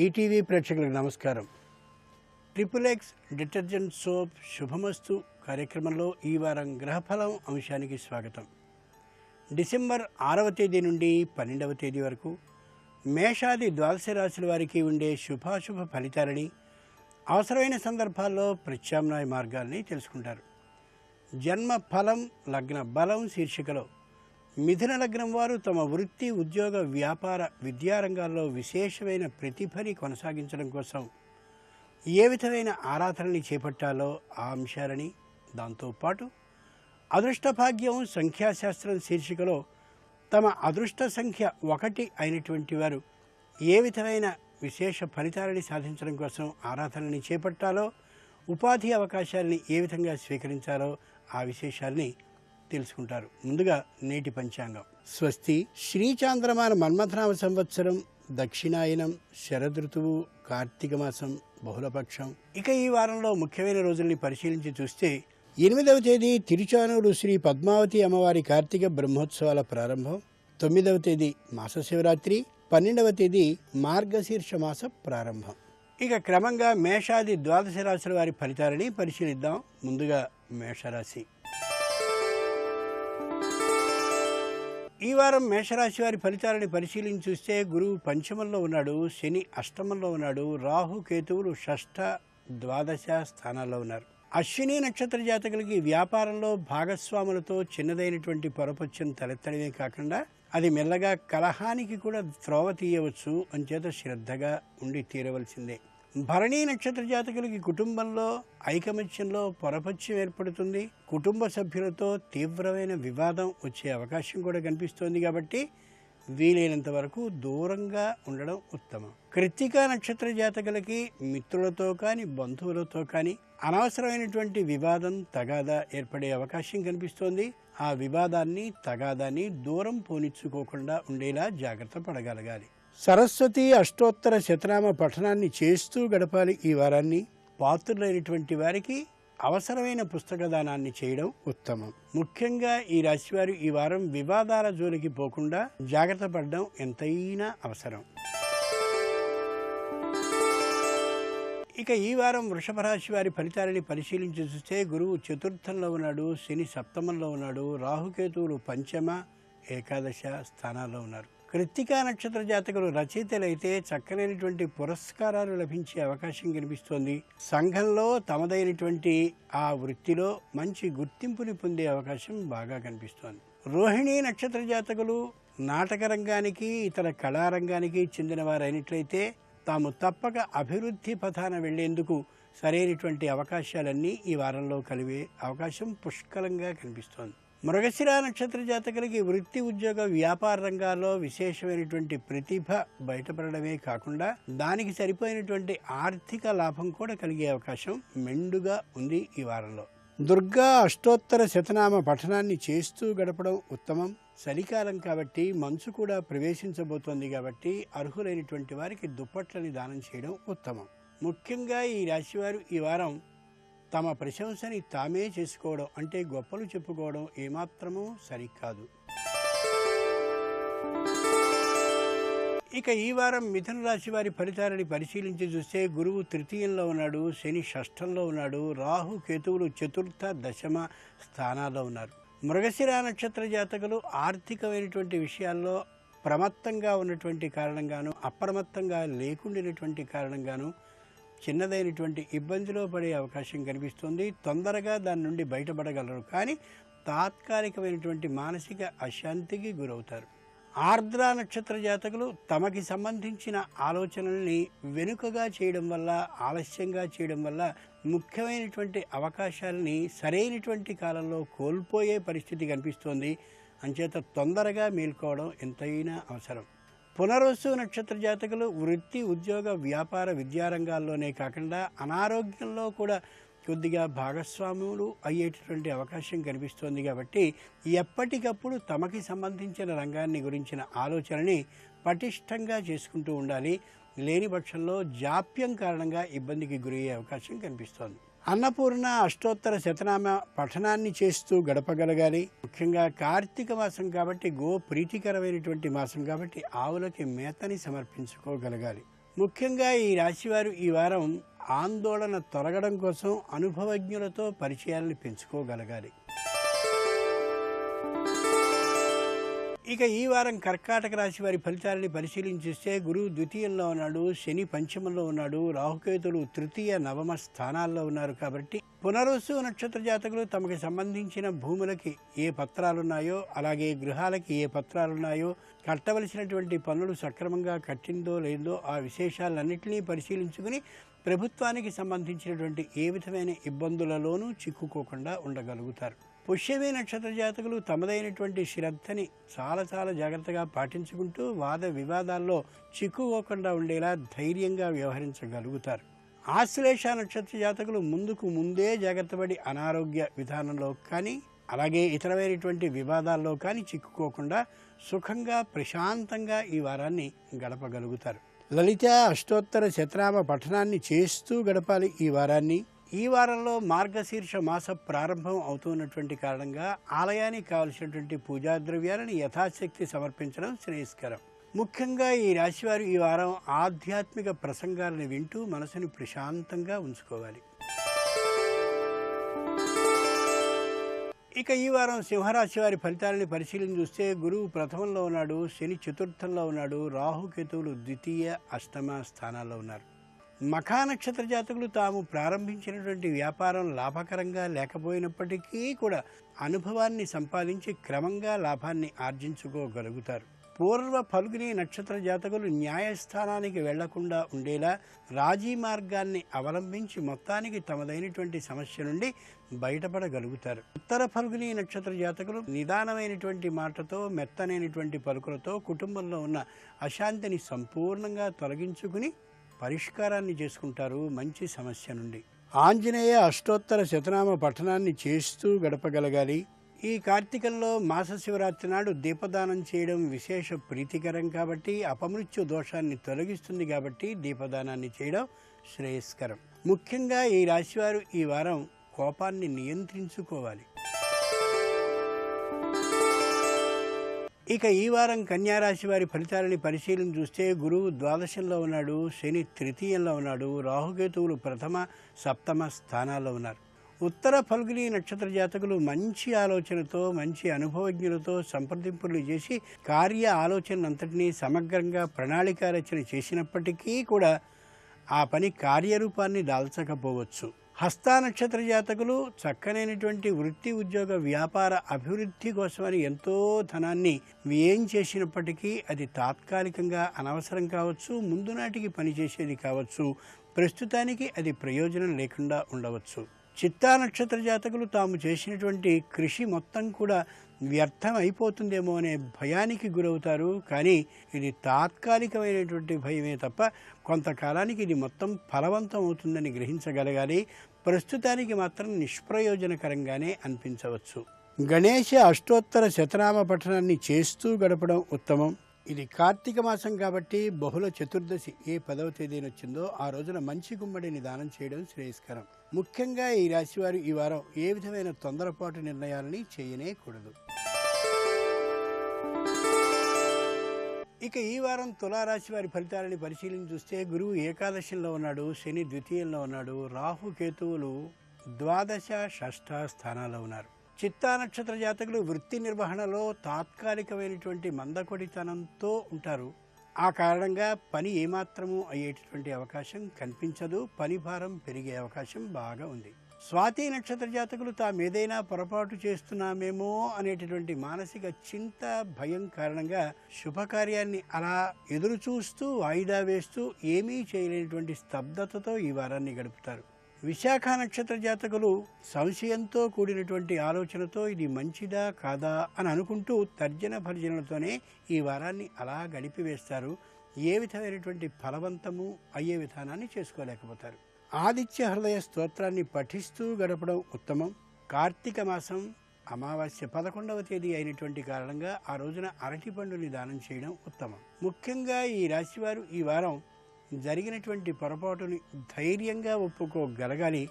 ETV ప్రేక్షకులకు నమస్కారం. Triple X detergent soap శుభమస్తు కార్యక్రమంలో ఈ వారం గ్రహఫలం అంశానికి స్వాగతం. డిసెంబర్ 6వ తేదీ నుండి 12వ తేదీ వరకు మేషాది ద్వాదశ రాశుల వారికి ఉండే శుభాశుభ ఫలితాలని, అవసరమైన సందర్భాల్లో ప్రత్యామ్నాయ మార్గాల్ని తెలుసుకుంటారు. జన్మ ఫలం లగ్న బలం శీర్షికలో మిథున లగ్నం వారు తమ వృత్తి, ఉద్యోగ, వ్యాపార, విద్యారంగాల్లో విశేషమైన ప్రతిభని కొనసాగించడం కోసం ఏ విధమైన ఆరాధనని చేపట్టాలో ఆ అంశాలని, దాంతోపాటు అదృష్ట భాగ్యం సంఖ్యాశాస్త్రం శీర్షికలో తమ అదృష్ట సంఖ్య 1 అయినటువంటి వారు ఏ విధమైన విశేష ఫలితాలని సాధించడం కోసం ఆరాధనని చేపట్టాలో, ఉపాధి అవకాశాలని ఏ విధంగా స్వీకరించాలో ఆ విశేషాలని తెలుసుకుంటారు. ముందుగా నేటి పంచాంగం. స్వస్తి శ్రీ చాంద్రమాన మన్మథనామ సంవత్సరం, దక్షిణాయనం, శరదృతువు, కార్తీక మాసం, బహుళపక్షం. ఇక ఈ వారంలో ముఖ్యమైన రోజుల్ని పరిశీలించి చూస్తే 8వ తేదీ తిరుచానూరు శ్రీ పద్మావతి అమ్మవారి కార్తీక బ్రహ్మోత్సవాల ప్రారంభం, 9వ తేదీ మాస శివరాత్రి, 12వ తేదీ మార్గశీర్ష మాస ప్రారంభం. ఇక క్రమంగా మేషాది ద్వాదశ రాశుల వారి ఫలితాలని పరిశీలిద్దాం. ముందుగా మేషరాశి. ఈ వారం మేషరాశి వారి ఫలితాలని పరిశీలించి చూస్తే గురువు పంచమంలో ఉన్నాడు, శని అష్టమంలో ఉన్నాడు, రాహు కేతువులు షష్ఠ, ద్వాదశ స్థానాల్లో ఉన్నారు. అశ్విని నక్షత్ర జాతకులకి వ్యాపారంలో భాగస్వాములతో చిన్నదైనటువంటి పొరపచ్చం తలెత్తడమే కాకుండా అది మెల్లగా కలహానికి కూడా త్రోవ తీయవచ్చు. అంచేత శ్రద్ధగా ఉండి తీరవలసిందే. భరణీ నక్షత్ర జాతకులకి కుటుంబంలో ఐకమత్యంలో పొరపత్యం ఏర్పడుతుంది. కుటుంబ సభ్యులతో తీవ్రమైన వివాదం వచ్చే అవకాశం కూడా కనిపిస్తోంది. కాబట్టి వీలైనంత వరకు దూరంగా ఉండడం ఉత్తమం. కృత్తికా నక్షత్ర జాతకులకి మిత్రులతో కానీ బంధువులతో కానీ అనవసరమైనటువంటి వివాదం, తగాదా ఏర్పడే అవకాశం కనిపిస్తోంది. ఆ వివాదాన్ని, తగాదాన్ని దూరం పోనిచ్చుకోకుండా ఉండేలా జాగ్రత్త పడగలగాలి. సరస్వతి అష్టోత్తర శతనామ పఠనాన్ని చేస్తూ గడపాలి. ఈ వారాన్ని పాత్రులైనటువంటి వారికి అవసరమైన పుస్తక దానాన్ని చేయడం ఉత్తమం. ముఖ్యంగా ఈ రాశివారు ఈ వారం వివాదాల జోలికి పోకుండా జాగ్రత్త పడడం ఎంతైనా అవసరం. ఇక ఈ వారం వృషభ రాశి వారి ఫలితాలని పరిశీలించి చూస్తే గురువు చతుర్థంలో ఉన్నాడు, శని సప్తమంలో ఉన్నాడు, రాహుకేతువులు పంచమ, ఏకాదశ స్థానాల్లో ఉన్నారు. కృత్తికా నక్షత్ర జాతకులు రచయితలైతే చక్కనైనటువంటి పురస్కారాలు లభించే అవకాశం కనిపిస్తోంది. సంఘంలో తమదైనటువంటి ఆ వృత్తిలో మంచి గుర్తింపుని పొందే అవకాశం బాగా కనిపిస్తోంది. రోహిణీ నక్షత్ర జాతకులు నాటక రంగానికి, ఇతర కళారంగానికి చెందిన వారైనట్లయితే తాము తప్పక అభివృద్ధి పథాన వెళ్లేందుకు సరైనటువంటి అవకాశాలన్నీ ఈ వారంలో కలిగే అవకాశం పుష్కలంగా కనిపిస్తోంది. మృగశిర నక్షత్ర జాతకులకి వృత్తి, ఉద్యోగ, వ్యాపార రంగాల్లో విశేషమైనటువంటి ప్రతిభ బయటపడడమే కాకుండా దానికి సరిపోయినటువంటి ఆర్థిక లాభం కూడా కలిగే అవకాశం మెండుగా ఉంది ఈ వారంలో. దుర్గా అష్టోత్తర శతనామ పఠనాన్ని చేస్తూ గడపడం ఉత్తమం. చలికాలం కాబట్టి మంచు కూడా ప్రవేశించబోతోంది కాబట్టి అర్హులైనటువంటి వారికి దుప్పట్లని దానం చేయడం ఉత్తమం. ముఖ్యంగా ఈ రాశివారు ఈ వారం తమ ప్రశంసని తామే చేసుకోవడం, అంటే గొప్పలు చెప్పుకోవడం ఏమాత్రమూ సరికాదు. ఇక ఈ వారం మిథున రాశి వారి ఫలితాలని పరిశీలించి చూస్తే గురువు తృతీయంలో ఉన్నాడు, శని షష్ఠంలో ఉన్నాడు, రాహు కేతువులు చతుర్థ, దశమ స్థానాల్లో ఉన్నారు. మృగశిర నక్షత్ర జాతకులు ఆర్థికమైనటువంటి విషయాల్లో ప్రమత్తంగా ఉన్నటువంటి కారణంగాను, అప్రమత్తంగా లేకుండినటువంటి కారణంగాను చిన్నదైనటువంటి ఇబ్బందిలో పడే అవకాశం కనిపిస్తుంది. తొందరగా దాని నుండి బయటపడగలరు, కానీ తాత్కాలికమైనటువంటి మానసిక అశాంతికి గురవుతారు. ఆర్ద్ర నక్షత్ర జాతకులు తమకి సంబంధించిన ఆలోచనల్ని వెనుకగా చేయడం వల్ల, ఆలస్యంగా చేయడం వల్ల ముఖ్యమైనటువంటి అవకాశాలని సరైనటువంటి కాలంలో కోల్పోయే పరిస్థితి కనిపిస్తోంది. అంచేత తొందరగా మేల్కోవడం ఎంతైనా అవసరం. పునర్వసు నక్షత్ర జాతకులు వృత్తి, ఉద్యోగ, వ్యాపార, విద్యారంగాల్లోనే కాకుండా అనారోగ్యంలో కూడా కొద్దిగా భాగస్వాములు అయ్యేటటువంటి అవకాశం కనిపిస్తోంది. కాబట్టి ఎప్పటికప్పుడు తమకి సంబంధించిన రంగాన్ని గురించిన ఆలోచనని పటిష్టంగా చేసుకుంటూ ఉండాలి. లేని పక్షంలో జాప్యం కారణంగా ఇబ్బందికి గురయ్యే అవకాశం కనిపిస్తోంది. అన్నపూర్ణ అష్టోత్తర శతనామ పఠనాన్ని చేస్తూ గడపగలగాలి. ముఖ్యంగా కార్తీక మాసం కాబట్టి, గో ప్రీతికరమైనటువంటి మాసం కాబట్టి ఆవులకి మేతని సమర్పించుకోగలగాలి. ముఖ్యంగా ఈ రాశివారు ఈ వారం ఆందోళన తొలగడం కోసం అనుభవజ్ఞులతో పరిచయాలను పెంచుకోగలగాలి. ఇక ఈ వారం కర్కాటక రాశి వారి ఫలితాలని పరిశీలించిస్తే గురువు ద్వితీయంలో ఉన్నాడు, శని పంచమంలో ఉన్నాడు, రాహుకేతులు తృతీయ నవమ స్థానాల్లో ఉన్నారు. కాబట్టి పునరుసు నక్షత్ర జాతకులు తమకు సంబంధించిన భూములకి ఏ పత్రాలున్నాయో, అలాగే గృహాలకి ఏ పత్రాలున్నాయో, కట్టవలసినటువంటి పనులు సక్రమంగా కట్టిందో లేదో ఆ విశేషాలన్నింటినీ పరిశీలించుకుని ప్రభుత్వానికి సంబంధించినటువంటి ఏ విధమైన ఇబ్బందులలోనూ చిక్కుకోకుండా ఉండగలుగుతారు. పుష్యమి నక్షత్ర జాతకులు తమదైనటువంటి శ్రద్ధని చాలా జాగ్రత్తగా పాటించుకుంటూ వాద వివాదాల్లో చిక్కుకోకుండా ఉండేలా ధైర్యంగా వ్యవహరించగలుగుతారు. ఆశ్లేష నక్షత్ర జాతకులు ముందే జాగ్రత్తపడి అనారోగ్య విధానంలో కానీ అలాగే ఇతరమైనటువంటి వివాదాల్లో కానీ చిక్కుకోకుండా సుఖంగా ప్రశాంతంగా ఈ వారాన్ని గడపగలుగుతారు. లలిత అష్టోత్తర శతనామ పఠనాన్ని చేస్తూ గడపాలి ఈ వారాన్ని. ఈ వారంలో మార్గశీర్ష మాస ప్రారంభం అవుతున్నటువంటి కారణంగా ఆలయానికి కావలసినటువంటి పూజా ద్రవ్యాలను యథాశక్తి సమర్పించడం శ్రేయస్కరం. ముఖ్యంగా ఈ రాశివారు ఈ వారం ఆధ్యాత్మిక ప్రసంగాలను వింటూ మనసుని ప్రశాంతంగా ఉంచుకోవాలి. ఇక ఈ వారం సింహరాశి వారి ఫలితాలని పరిశీలన చూస్తే గురువు ప్రథమంలో ఉన్నాడు, శని చతుర్థంలో ఉన్నాడు, రాహుకేతువులు ద్వితీయ అష్టమ స్థానాల్లో ఉన్నారు. మఖా నక్షత్ర జాతకులు తాము ప్రారంభించినటువంటి వ్యాపారం లాభకరంగా లేకపోయినప్పటికీ కూడా అనుభవాన్ని సంపాదించి క్రమంగా లాభాన్ని ఆర్జించుకోగలుగుతారు. పూర్వ ఫల్గుని నక్షత్ర జాతకులు న్యాయస్థానానికి వెళ్లకుండా ఉండేలా రాజీ మార్గాన్ని అవలంబించి మొత్తానికి తమదైనటువంటి సమస్య నుండి బయటపడగలుగుతారు. ఉత్తర ఫల్గుని నక్షత్ర జాతకులు నిదానమైనటువంటి మాటతో మెత్తనైనటువంటి పలుకులతో కుటుంబంలో ఉన్న అశాంతిని సంపూర్ణంగా తొలగించుకుని పరిష్కారాన్ని చేసుకుంటారు మంచి సమస్య నుండి. ఆంజనేయ అష్టోత్తర శతనామ పఠనాన్ని చేస్తూ గడపగలగాలి. ఈ కార్తీకంలో మాస శివరాత్రి నాడు దీపదానం చేయడం విశేష ప్రీతికరం కాబట్టి అపమృత్యు దోషాన్ని తొలగిస్తుంది. కాబట్టి దీపదానాన్ని చేయడం శ్రేయస్కరం. ముఖ్యంగా ఈ రాశివారు ఈ వారం కోపాన్ని నియంత్రించుకోవాలి. ఇక ఈ వారం కన్యారాశి వారి ఫలితాలని పరిశీలన చూస్తే గురువు ద్వాదశంలో ఉన్నాడు, శని తృతీయంలో ఉన్నాడు, రాహుకేతువులు ప్రథమ సప్తమ స్థానాల్లో ఉన్నారు. ఉత్తర ఫల్గుని నక్షత్ర జాతకులు మంచి ఆలోచనతో మంచి అనుభవజ్ఞులతో సంప్రదింపులు చేసి కార్య ఆలోచనంతటినీ సమగ్రంగా ప్రణాళిక రచన చేసినప్పటికీ కూడా ఆ పని కార్యరూపాన్ని దాల్చకపోవచ్చు. హస్త నక్షత్ర జాతకులు చక్కనైనటువంటి వృత్తి ఉద్యోగ వ్యాపార అభివృద్ధి కోసమని ఎంతో ధనాన్ని వ్యయం చేసినప్పటికీ అది తాత్కాలికంగా అనవసరం కావచ్చు, ముందు నాటికి పనిచేసేది కావచ్చు, ప్రస్తుతానికి అది ప్రయోజనం లేకుండా ఉండవచ్చు. చిత్తా నక్షత్ర జాతకులు తాము చేసినటువంటి కృషి మొత్తం కూడా వ్యర్థం అయిపోతుందేమో అనే భయానికి గురవుతారు. కానీ ఇది తాత్కాలికమైనటువంటి భయమే తప్ప కొంతకాలానికి ఇది మొత్తం ఫలవంతం అవుతుందని గ్రహించగలగాలి. ప్రస్తుతానికి మాత్రం నిష్ప్రయోజనకరంగానే అనిపించవచ్చు. గణేశ అష్టోత్తర శతనామ పఠనాన్ని చేస్తూ గడపడం ఉత్తమం. ఇది కార్తీక మాసం కాబట్టి బహుళ చతుర్దశి ఏ 10వ తేదీన వచ్చిందో ఆ రోజున మంచి గుమ్మడిని దానం చేయడం శ్రేయస్కరం. ముఖ్యంగా ఈ రాశివారు ఈ వారం ఏ విధమైన తొందరపాటు నిర్ణయాలని చేయనేకూడదు. ఇక ఈ వారం తులారాశి వారి ఫలితాలని పరిశీలన చూస్తే గురువు ఏకాదశంలో ఉన్నాడు, శని ద్వితీయంలో ఉన్నాడు, రాహుకేతువులు ద్వాదశ షష్ఠ స్థానాల్లో ఉన్నారు. చిత్తా నక్షత్ర జాతకులు వృత్తి నిర్వహణలో తాత్కాలికమైనటువంటి మందకొడితనంతో ఉంటారు. ఆ కారణంగా పని ఏమాత్రము అయ్యేటటువంటి అవకాశం కనిపించదు. పని భారం పెరిగే అవకాశం బాగా ఉంది. స్వాతి నక్షత్ర జాతకులు తామేదైనా పొరపాటు చేస్తున్నామేమో అనేటటువంటి మానసిక చింత భయం కారణంగా శుభకార్యాన్ని అలా ఎదురు చూస్తూ వాయిదా వేస్తూ ఏమీ చేయలేనటువంటి స్తబ్దతతో ఈ వారాన్ని గడుపుతారు. విశాఖ నక్షత్ర జాతకులు సంశయంతో కూడినటువంటి ఆలోచనతో ఇది మంచిదా కాదా అని అనుకుంటూ తర్జన భర్జనలతోనే ఈ వారాన్ని అలా గడిపివేస్తారు. ఏ విధమైనటువంటి ఫలవంతము అయ్యే విధానాన్ని చేసుకోలేకపోతారు. ఆదిత్య హృదయ స్తోత్రాన్ని పఠిస్తూ గడపడం ఉత్తమం. కార్తీక మాసం అమావాస్య 11వ తేదీ అయినటువంటి కారణంగా ఆ రోజున అరటిపండుని దానం చేయడం ఉత్తమం. ముఖ్యంగా ఈ రాశివారు ఈ వారం జరిగినటువంటి పొరపాటుని ధైర్యంగా ఒప్పుకోగలగాలి.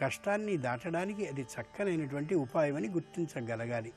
కష్టాన్ని దాటడానికి అది చక్కనైనటువంటి ఉపాయమని గుర్తించగలగాలి.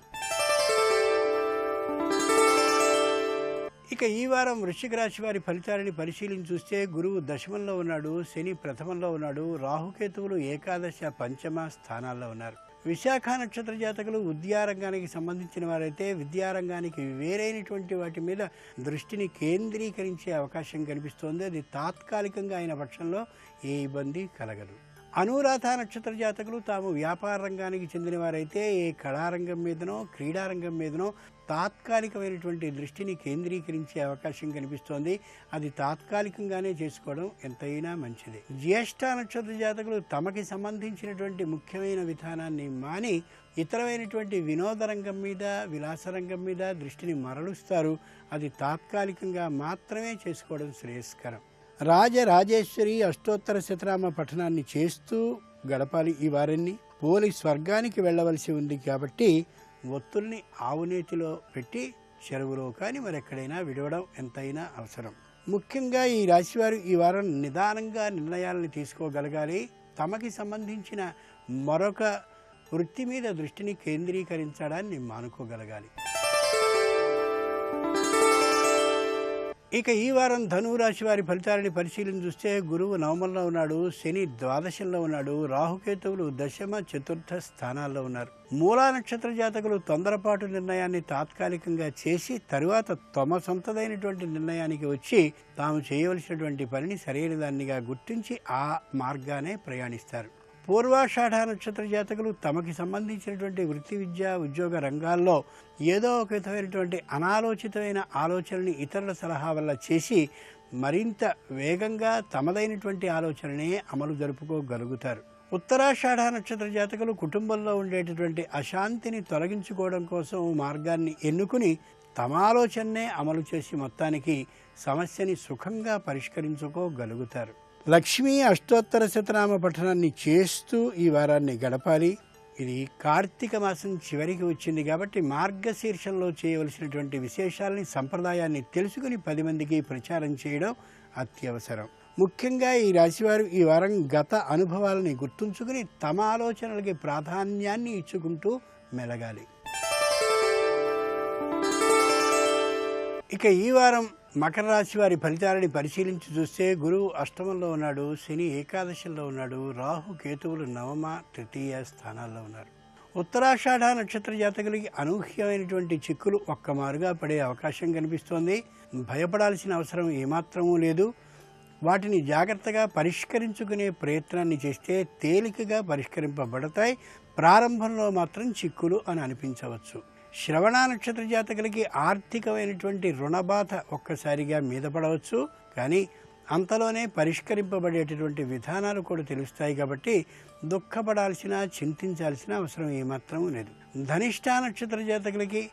ఇక ఈ వారం వృశ్చిక రాశి వారి ఫలితాలని పరిశీలించి చూస్తే గురువు దశమంలో ఉన్నాడు, శని ప్రథమంలో ఉన్నాడు, రాహుకేతువులు ఏకాదశ పంచమ స్థానాల్లో ఉన్నారు. విశాఖ నక్షత్ర జాతకులు విద్యారంగానికి సంబంధించిన వారైతే విద్యారంగానికి వేరైనటువంటి వాటి మీద దృష్టిని కేంద్రీకరించే అవకాశం కనిపిస్తోంది. అది తాత్కాలికంగా అయిన పక్షంలో ఏ ఇబ్బంది కలగదు. అనురాధ నక్షత్ర జాతకులు తాము వ్యాపార రంగానికి చెందిన వారైతే ఏ కళారంగం మీదనో క్రీడారంగం మీదనో తాత్కాలికమైనటువంటి దృష్టిని కేంద్రీకరించే అవకాశం కనిపిస్తోంది. అది తాత్కాలికంగానే చేసుకోవడం ఎంతైనా మంచిది. జ్యేష్ఠ నక్షత్ర జాతకులు తమకి సంబంధించినటువంటి ముఖ్యమైన విధానాన్ని మాని ఇతరమైనటువంటి వినోద రంగం మీద విలాసరంగం మీద దృష్టిని మరలుస్తారు. అది తాత్కాలికంగా మాత్రమే చేసుకోవడం శ్రేయస్కరం. రాజరాజేశ్వరి అష్టోత్తర శతనామ పఠనాన్ని చేస్తూ గడపాలి. ఈ వారాన్ని పోలి స్వర్గానికి వెళ్ళవలసి ఉంది కాబట్టి ఒత్తుల్ని ఆవునేతిలో పెట్టి చెరువులో కానీ మరెక్కడైనా విడవడం ఎంతైనా అవసరం. ముఖ్యంగా ఈ రాశివారు ఈ వారం నిదానంగా నిర్ణయాలను తీసుకోగలగాలి. తమకి సంబంధించిన మరొక వృత్తి మీద దృష్టిని కేంద్రీకరించడాన్ని మానుకోగలగాలి. ఇక ఈ వారం ధనువు రాశి వారి ఫలితాలని పరిశీలన చూస్తే గురువు నవమంలో ఉన్నాడు, శని ద్వాదశంలో ఉన్నాడు, రాహుకేతువులు దశమ చతుర్థ స్థానాల్లో ఉన్నారు. మూలా నక్షత్ర జాతకులు తొందరపాటు నిర్ణయాన్ని తాత్కాలికంగా చేసి తరువాత తమ సొంతదైనటువంటి నిర్ణయానికి వచ్చి తాము చేయవలసినటువంటి పనిని సరైన దానిగా గుర్తించి ఆ మార్గానే ప్రయాణిస్తారు. పూర్వాషాఢ నక్షత్ర జాతకులు తమకి సంబంధించినటువంటి వృత్తి విద్య ఉద్యోగ రంగాల్లో ఏదో ఒక విధమైనటువంటి అనాలోచితమైన ఆలోచనని ఇతరుల సలహా వల్ల చేసి మరింత వేగంగా తమదైనటువంటి ఆలోచననే అమలు జరుపుకోగలుగుతారు. ఉత్తరాషాఢ నక్షత్ర జాతకులు కుటుంబంలో ఉండేటటువంటి అశాంతిని తొలగించుకోవడం కోసం మార్గాన్ని ఎన్నుకుని తమ ఆలోచననే అమలు చేసి మొత్తానికి సమస్యని సుఖంగా పరిష్కరించుకోగలుగుతారు. లక్ష్మీ అష్టోత్తర శతనామ పఠనాన్ని చేస్తూ ఈ వారాన్ని గడపాలి. ఇది కార్తీక మాసం చివరికి వచ్చింది కాబట్టి మార్గశీర్షంలో చేయవలసినటువంటి విశేషాలని సంప్రదాయాన్ని తెలుసుకుని 10 మందికి ప్రచారం చేయడం అత్యవసరం. ముఖ్యంగా ఈ రాశివారు ఈ వారం గత అనుభవాలని గుర్తుంచుకుని తమ ఆలోచనలకి ప్రాధాన్యాన్ని ఇచ్చుకుంటూ మెలగాలి. ఇక ఈ వారం మకర రాశి వారి ఫలితాలని పరిశీలించి చూస్తే గురువు అష్టమంలో ఉన్నాడు, శని ఏకాదశంలో ఉన్నాడు, రాహు కేతువులు నవమ తృతీయ స్థానాల్లో ఉన్నారు. ఉత్తరాషాఢ నక్షత్ర జాతకులకి అనూహ్యమైనటువంటి చిక్కులు ఒక్కమారుగా పడే అవకాశం కనిపిస్తోంది. భయపడాల్సిన అవసరం ఏమాత్రమూ లేదు. వాటిని జాగ్రత్తగా పరిష్కరించుకునే ప్రయత్నాన్ని చేస్తే తేలికగా పరిష్కరింపబడతాయి. ప్రారంభంలో మాత్రం చిక్కులు అని అనిపించవచ్చు. శ్రవణ నక్షత్ర జాతకులకి ఆర్థికమైనటువంటి రుణబాధ ఒక్కసారిగా మీద పడవచ్చు, కానీ అంతలోనే పరిష్కరింపబడేటటువంటి విధానాలు కూడా తెలుస్తాయి కాబట్టి దుఃఖపడాల్సిన చింతించాల్సిన అవసరం ఏమాత్రం లేదు. ధనిష్ఠ నక్షత్ర జాతకులకి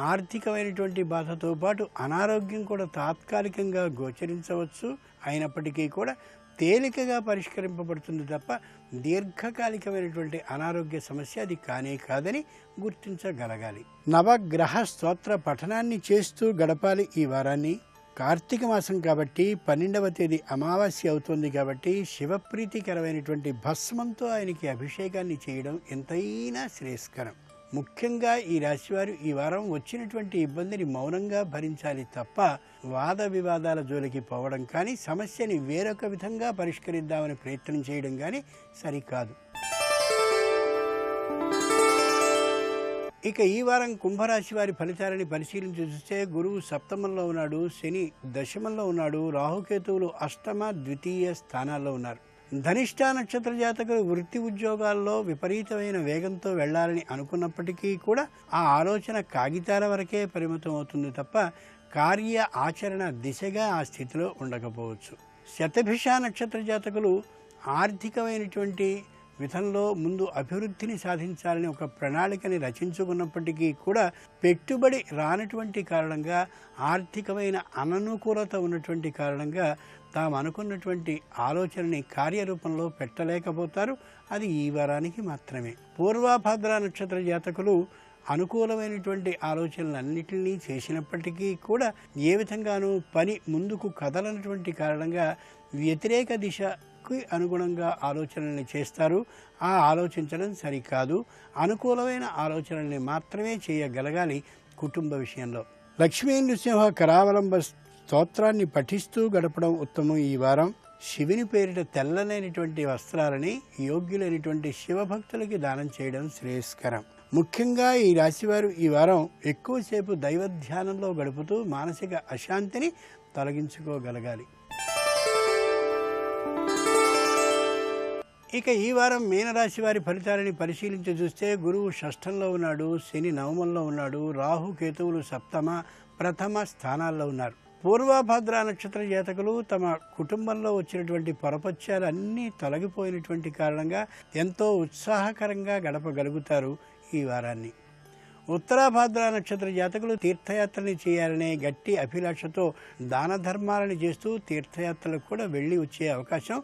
ఆర్థికమైనటువంటి బాధతో పాటు అనారోగ్యం కూడా తాత్కాలికంగా గోచరించవచ్చు. అయినప్పటికీ కూడా తేలికగా పరిష్కరింపబడుతుంది తప్ప దీర్ఘకాలికమైనటువంటి అనారోగ్య సమస్య అది కానే కాదని గుర్తించగలగాలి. నవగ్రహ స్తోత్ర పఠనాన్ని చేస్తూ గడపాలి ఈ వారాన్ని. కార్తీక మాసం కాబట్టి 12వ తేదీ అమావాస్య అవుతుంది కాబట్టి శివప్రీతికరమైనటువంటి భస్మంతో ఆయనకి అభిషేకాన్ని చేయడం ఎంతైనా శ్రేయస్కరం. ముఖ్యంగా ఈ రాశివారు ఈ వారం వచ్చినటువంటి ఇబ్బందిని మౌనంగా భరించాలి తప్ప వాద వివాదాల జోలికి పోవడం కానీ సమస్యని వేరొక విధంగా పరిష్కరిద్దామని ప్రయత్నం చేయడం కానీ సరికాదు. ఇక ఈ వారం కుంభరాశి వారి ఫలితాలని పరిశీలించి చూస్తే గురువు సప్తమంలో ఉన్నాడు, శని దశమంలో ఉన్నాడు, రాహుకేతువులు అష్టమ ద్వితీయ స్థానాల్లో ఉన్నారు. ధనిష్ఠ నక్షత్ర జాతకులు వృత్తి ఉద్యోగాల్లో విపరీతమైన వేగంతో వెళ్లాలని అనుకున్నప్పటికీ కూడా ఆ ఆలోచన కాగితాల వరకే పరిమితం అవుతుంది తప్ప కార్య ఆచరణ దిశగా ఆ స్థితిలో ఉండకపోవచ్చు. శతభిష నక్షత్ర జాతకులు ఆర్థికమైనటువంటి విధంలో ముందు అభివృద్ధిని సాధించాలని ఒక ప్రణాళికని రచించుకున్నప్పటికీ కూడా పెట్టుబడి రానటువంటి కారణంగా ఆర్థికమైన అననుకూలత ఉన్నటువంటి కారణంగా తాము అనుకున్నటువంటి ఆలోచనని కార్యరూపంలో పెట్టలేకపోతారు. అది ఈ వారానికి మాత్రమే. పూర్వాభాద్ర నక్షత్ర జాతకులు అనుకూలమైనటువంటి ఆలోచనలన్నింటినీ చేసినప్పటికీ కూడా ఏ విధంగానూ పని ముందుకు కదలనటువంటి కారణంగా వ్యతిరేక దిశకి అనుగుణంగా ఆలోచనల్ని చేస్తారు. ఆ ఆలోచించడం సరికాదు. అనుకూలమైన ఆలోచనల్ని మాత్రమే చేయగలగాలి కుటుంబ విషయంలో. లక్ష్మీ నృసింహ కరావలంబ స్తోత్రాన్ని పఠిస్తూ గడపడం ఉత్తమం. ఈ వారం శివుని పేరిట తెల్లనైనటువంటి వస్త్రాలని యోగ్యులైనటువంటి శివభక్తులకి దానం చేయడం శ్రేయస్కరం. ముఖ్యంగా ఈ రాశివారు ఈ వారం ఎక్కువసేపు దైవ ధ్యానంలో గడుపుతూ మానసిక అశాంతిని తొలగించుకోగలగాలి. ఇక ఈ వారం మీనరాశి వారి ఫలితాలని పరిశీలించి చూస్తే గురువు షష్ఠంలో ఉన్నాడు, శని నవమంలో ఉన్నాడు, రాహు కేతువులు సప్తమ ప్రథమ స్థానాల్లో ఉన్నారు. పూర్వభద్ర నక్షత్ర జాతకులు తమ కుటుంబంలో వచ్చినటువంటి పొరపత్యాలు అన్నీ తొలగిపోయినటువంటి కారణంగా ఎంతో ఉత్సాహకరంగా గడపగలుగుతారు ఈ వారాన్ని. ఉత్తరాభాద్ర నక్షత్ర జాతకులు తీర్థయాత్రని చేయాలనే గట్టి అభిలాషతో దాన ధర్మాలను చేస్తూ తీర్థయాత్రలకు కూడా వెళ్ళి వచ్చే అవకాశం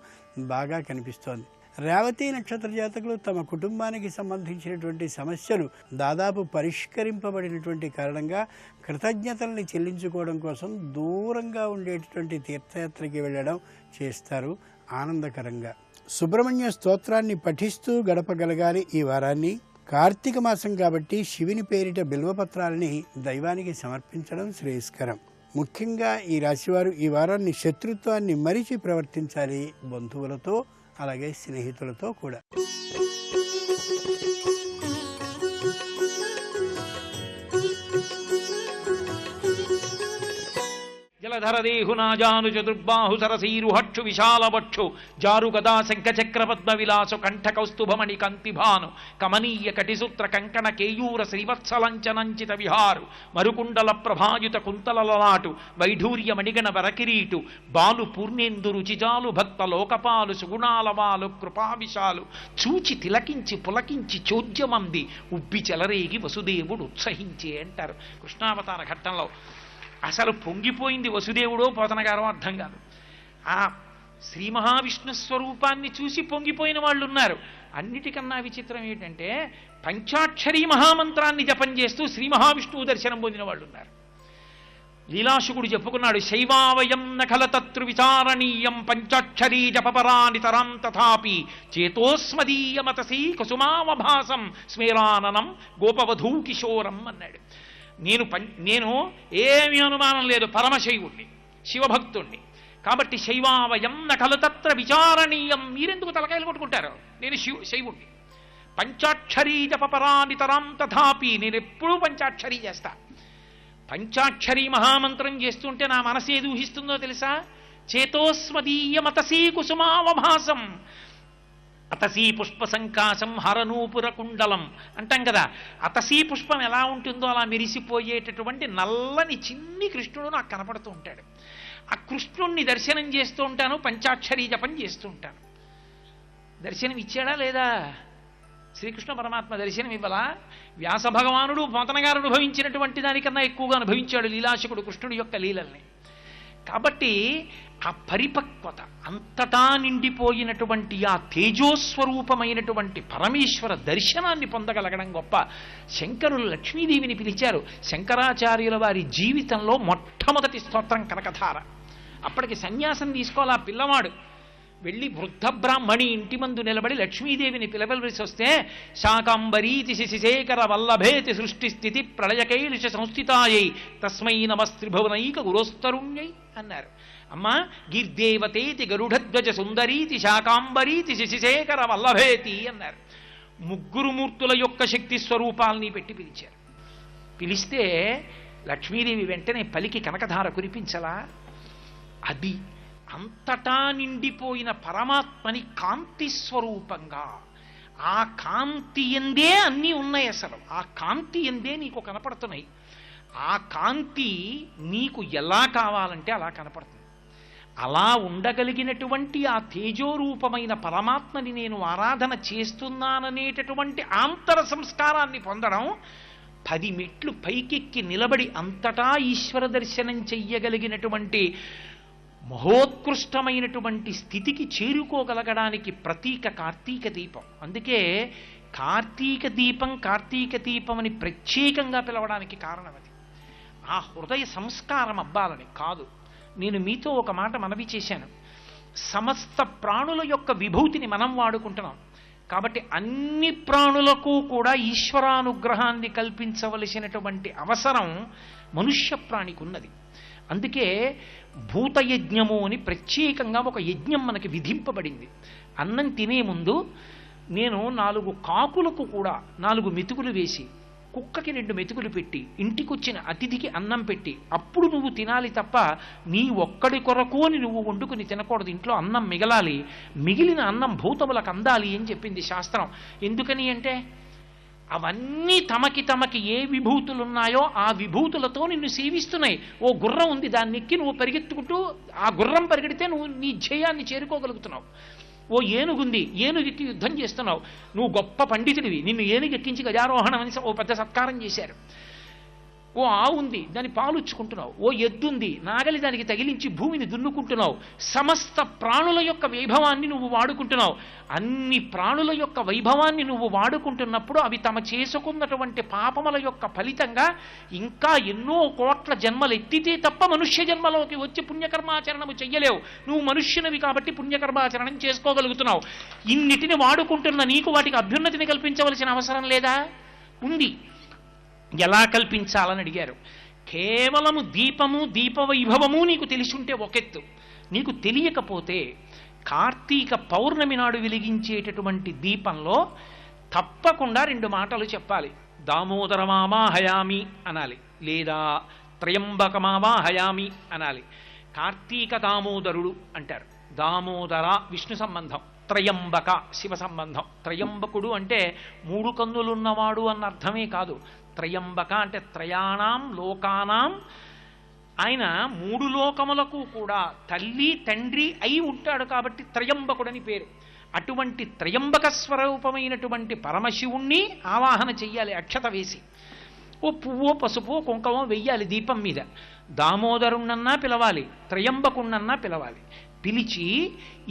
బాగా కనిపిస్తోంది. రేవతి నక్షత్ర జాతకులు తమ కుటుంబానికి సంబంధించినటువంటి సమస్యలు దాదాపు పరిష్కరింపబడినటువంటి కారణంగా కృతజ్ఞతల్ని చెల్లించుకోవడం కోసం దూరంగా ఉండేటటువంటి తీర్థయాత్రకి వెళ్ళడం చేస్తారు ఆనందకరంగా. సుబ్రహ్మణ్య స్తోత్రాన్ని పఠిస్తూ గడపగలగాలి ఈ వారాన్ని. కార్తీక మాసం కాబట్టి శివుని పేరిట బిల్వపత్రాలని దైవానికి సమర్పించడం శ్రేయస్కరం. ముఖ్యంగా ఈ రాశివారు ఈ వారాన్ని శత్రుత్వాన్ని మరిచి ప్రవర్తించాలి, బంధువులతో అలాగే స్నేహితులతో కూడా. జలధరదేహునాజాను చతుర్బాహు సరసీరుహక్షు విశాలవక్షు జారు గదా శంఖచక్ర పద్మ విలాసు కంఠ కౌస్తుభమణి కంతిభాను కమనీయ కటిసూత్ర కంకణ కేయూర శ్రీవత్సలంచనంచిత విహారు మరుకుండల ప్రభాయుత కుంతలలలాటు వైఢూర్య మణిగణ వరకిరీటు బాలు పూర్ణేందు రుచిజాలు భక్త లోకపాలు సుగుణాలవాలు కృపావిశాలు చూచి తిలకించి పులకించి చోద్యమంది ఉబ్బి చెలరేగి వసుదేవుడు ఉత్సహించి అంటారు కృష్ణావతార ఘట్టంలో. అసలు పొంగిపోయింది వసుదేవుడో పోతనగారో అర్థం కాదు. ఆ శ్రీ మహావిష్ణు స్వరూపాన్ని చూసి పొంగిపోయిన వాళ్ళు ఉన్నారు. అన్నిటికన్నా విచిత్రం ఏంటంటే పంచాక్షరీ మహామంత్రాన్ని జపం చేస్తూ శ్రీ మహావిష్ణువు దర్శనం పొందిన వాళ్ళు ఉన్నారు. లీలాశుకుడు చెప్పుకున్నాడు, శైవావయం నఖలతత్రు విచారణీయం పంచాక్షరీ జపపరాని తరం తథాపి చేతోస్మదీయమతసీ కుసుమావభాసం స్మేరాననం గోపవధూ కిశోరం అన్నాడు. నేను ఏమీ అనుమానం లేదు, పరమశైవుణ్ణి, శివభక్తుణ్ణి. కాబట్టి శైవావయం నఖలతత్ర విచారణీయం. మీరెందుకు తలకాయలు కొట్టుకుంటారు? నేను శైవుణ్ణి. పంచాక్షరీ జపపరానితరాం తథాపి, నేను ఎప్పుడూ పంచాక్షరీ చేస్తా. పంచాక్షరీ మహామంత్రం చేస్తుంటే నా మనసు ఏది ఊహిస్తుందో తెలుసా? చేతోస్మదీయమతసీ కుసుమావభాసం, అతసీ పుష్ప సంకాశం హరనూపుర కుండలం అంటాం కదా. అతసీ పుష్పం ఎలా ఉంటుందో అలా మెరిసిపోయేటటువంటి నల్లని చిన్ని కృష్ణుడు నాకు కనపడుతూ ఉంటాడు. ఆ కృష్ణుణ్ణి దర్శనం చేస్తూ ఉంటాను, పంచాక్షరీ జపం చేస్తూ ఉంటాను. దర్శనం ఇచ్చాడా లేదా? శ్రీకృష్ణ పరమాత్మ దర్శనం ఇవ్వలా? వ్యాస భగవానుడు పోతనగారు అనుభవించినటువంటి దానికన్నా ఎక్కువగా అనుభవించాడు లీలాశకుడు కృష్ణుడి యొక్క లీలల్ని. కాబట్టి ఆ పరిపక్వత అంతటా నిండిపోయినటువంటి ఆ తేజోస్వరూపమైనటువంటి పరమేశ్వర దర్శనాన్ని పొందగలగడం గొప్ప. శంకరులు లక్ష్మీదేవిని పిలిచారు. శంకరాచార్యుల వారి జీవితంలో మొట్టమొదటి స్తోత్రం కనకధార. అప్పటికి సన్యాసం తీసుకోవాలి ఆ పిల్లవాడు. వెళ్ళి వృద్ధ బ్రాహ్మణి ఇంటి ముందు నిలబడి లక్ష్మీదేవిని పిలవలసి వస్తే శాకాంబరీతి శశిశేఖర వల్లభేతి సృష్టి స్థితి ప్రళయకైలుష సంస్థితాయై తస్మై నమస్త్రిభువనైక గురోస్తరుణ్యై అన్నారు. అమ్మా గిర్దేవతేతి గరుడధ్వజ సుందరీతి శాకాంబరీతి శశిశేఖర వల్లభేతి అన్నారు. ముగ్గురు మూర్తుల యొక్క శక్తి స్వరూపాలని పెట్టి పిలిచారు. పిలిస్తే లక్ష్మీదేవి వెంటనే పలికి కనకధార కురిపించలా? అది అంతటా నిండిపోయిన పరమాత్మని కాంతి స్వరూపంగా, ఆ కాంతి ఎందే అన్నీ ఉన్నాయి. అసలు ఆ కాంతి ఎందే నీకు కనపడుతున్నాయి. ఆ కాంతి నీకు ఎలా కావాలంటే అలా కనపడుతుంది. అలా ఉండగలిగినటువంటి ఆ తేజోరూపమైన పరమాత్మని నేను ఆరాధన చేస్తున్నాననేటటువంటి ఆంతర సంస్కారాన్ని పొందడం, 10 మెట్లు పైకెక్కి నిలబడి అంతటా ఈశ్వర దర్శనం చెయ్యగలిగినటువంటి మహోత్కృష్టమైనటువంటి స్థితికి చేరుకోగలగడానికి ప్రతీక కార్తీక దీపం. అందుకే కార్తీక దీపం అని ప్రత్యేకంగా పిలవడానికి కారణం అది. ఆ హృదయ సంస్కారం అబ్బాలని కాదు. నేను మీతో ఒక మాట మనవి చేశాను. సమస్త ప్రాణుల యొక్క విభూతిని మనం వాడుకుంటున్నాం, కాబట్టి అన్ని ప్రాణులకు కూడా ఈశ్వరానుగ్రహాన్ని కల్పించవలసినటువంటి అవసరం మనుష్య ప్రాణికి ఉన్నది. అందుకే భూతయజ్ఞము అని ప్రత్యేకంగా ఒక యజ్ఞం మనకి విధింపబడింది. అన్నం తినే ముందు నేను 4 కాకులకు కూడా 4 మెతుకులు వేసి, కుక్కకి 2 మెతుకులు పెట్టి, ఇంటికొచ్చిన అతిథికి అన్నం పెట్టి అప్పుడు నువ్వు తినాలి తప్ప నీ ఒక్కడి కొరకు అని నువ్వు వండుకుని తినకూడదు. ఇంట్లో అన్నం మిగలాలి, మిగిలిన అన్నం భూతములకు అందాలి అని చెప్పింది శాస్త్రం. ఎందుకని అంటే అవన్నీ తమకి ఏ విభూతులున్నాయో ఆ విభూతులతో నిన్ను సేవిస్తున్నాయి. ఓ గుర్రం ఉంది, దాన్ని ఎక్కి నువ్వు పరిగెత్తుకుంటూ ఆ గుర్రం పరిగెడితే నువ్వు నీ జయాన్ని చేరుకోగలుగుతున్నావు. ఓ ఏనుగుంది, ఏనుగెక్కి యుద్ధం చేస్తున్నావు, నువ్వు గొప్ప పండితుడివి, నిన్ను ఏనుగెక్కించి గజారోహణం అని ఓ పెద్ద సత్కారం చేశారు. ఓ ఆవు ఉంది, దాన్ని పాలుచ్చుకుంటున్నావు. ఓ ఎద్దుంది, నాగలి దానికి తగిలించి భూమిని దున్నుకుంటున్నావు. సమస్త ప్రాణుల యొక్క వైభవాన్ని నువ్వు వాడుకుంటున్నావు. అన్ని ప్రాణుల యొక్క వైభవాన్ని నువ్వు వాడుకుంటున్నప్పుడు అవి తమ చేసుకున్నటువంటి పాపముల యొక్క ఫలితంగా ఇంకా ఎన్నో కోట్ల జన్మలు ఎత్తితే తప్ప మనుష్య జన్మలోకి వచ్చి పుణ్యకర్మాచరణము చెయ్యలేవు. నువ్వు మనుష్యునివి కాబట్టి పుణ్యకర్మాచరణం చేసుకోగలుగుతున్నావు. ఇన్నిటిని వాడుకుంటున్న నీకు వాటికి అభ్యున్నతిని కల్పించవలసిన అవసరం లేదా? ఉంది. ఎలా కల్పించాలని అడిగారు. కేవలము దీపము, దీపవైభవము నీకు తెలిసి ఉంటే ఒకెత్తు. నీకు తెలియకపోతే కార్తీక పౌర్ణమి నాడు వెలిగించేటటువంటి దీపంలో తప్పకుండా 2 మాటలు చెప్పాలి. దామోదరమావాహయామి అనాలి, లేదా త్రయంబకమావాహయామి అనాలి. కార్తీక దామోదరుడు అంటారు. దామోదర విష్ణు సంబంధం, త్రయంబక శివ సంబంధం. త్రయంబకుడు అంటే 3 కన్నులున్నవాడు అన్న అర్థమే కాదు. త్రయంబక అంటే త్రయాణం లోకానాం, ఆయన 3 లోకములకు కూడా తల్లి తండ్రి అయి ఉంటాడు కాబట్టి త్రయంబకుడని పేరు. అటువంటి త్రయంబక స్వరూపమైనటువంటి పరమశివుణ్ణి ఆవాహన చెయ్యాలి అక్షత వేసి. ఓ పువ్వో పసుపో కుంకమో వెయ్యాలి దీపం మీద. దామోదరుణ్ణన్నా పిలవాలి, త్రయంబకుణ్ణన్నా పిలవాలి. పిలిచి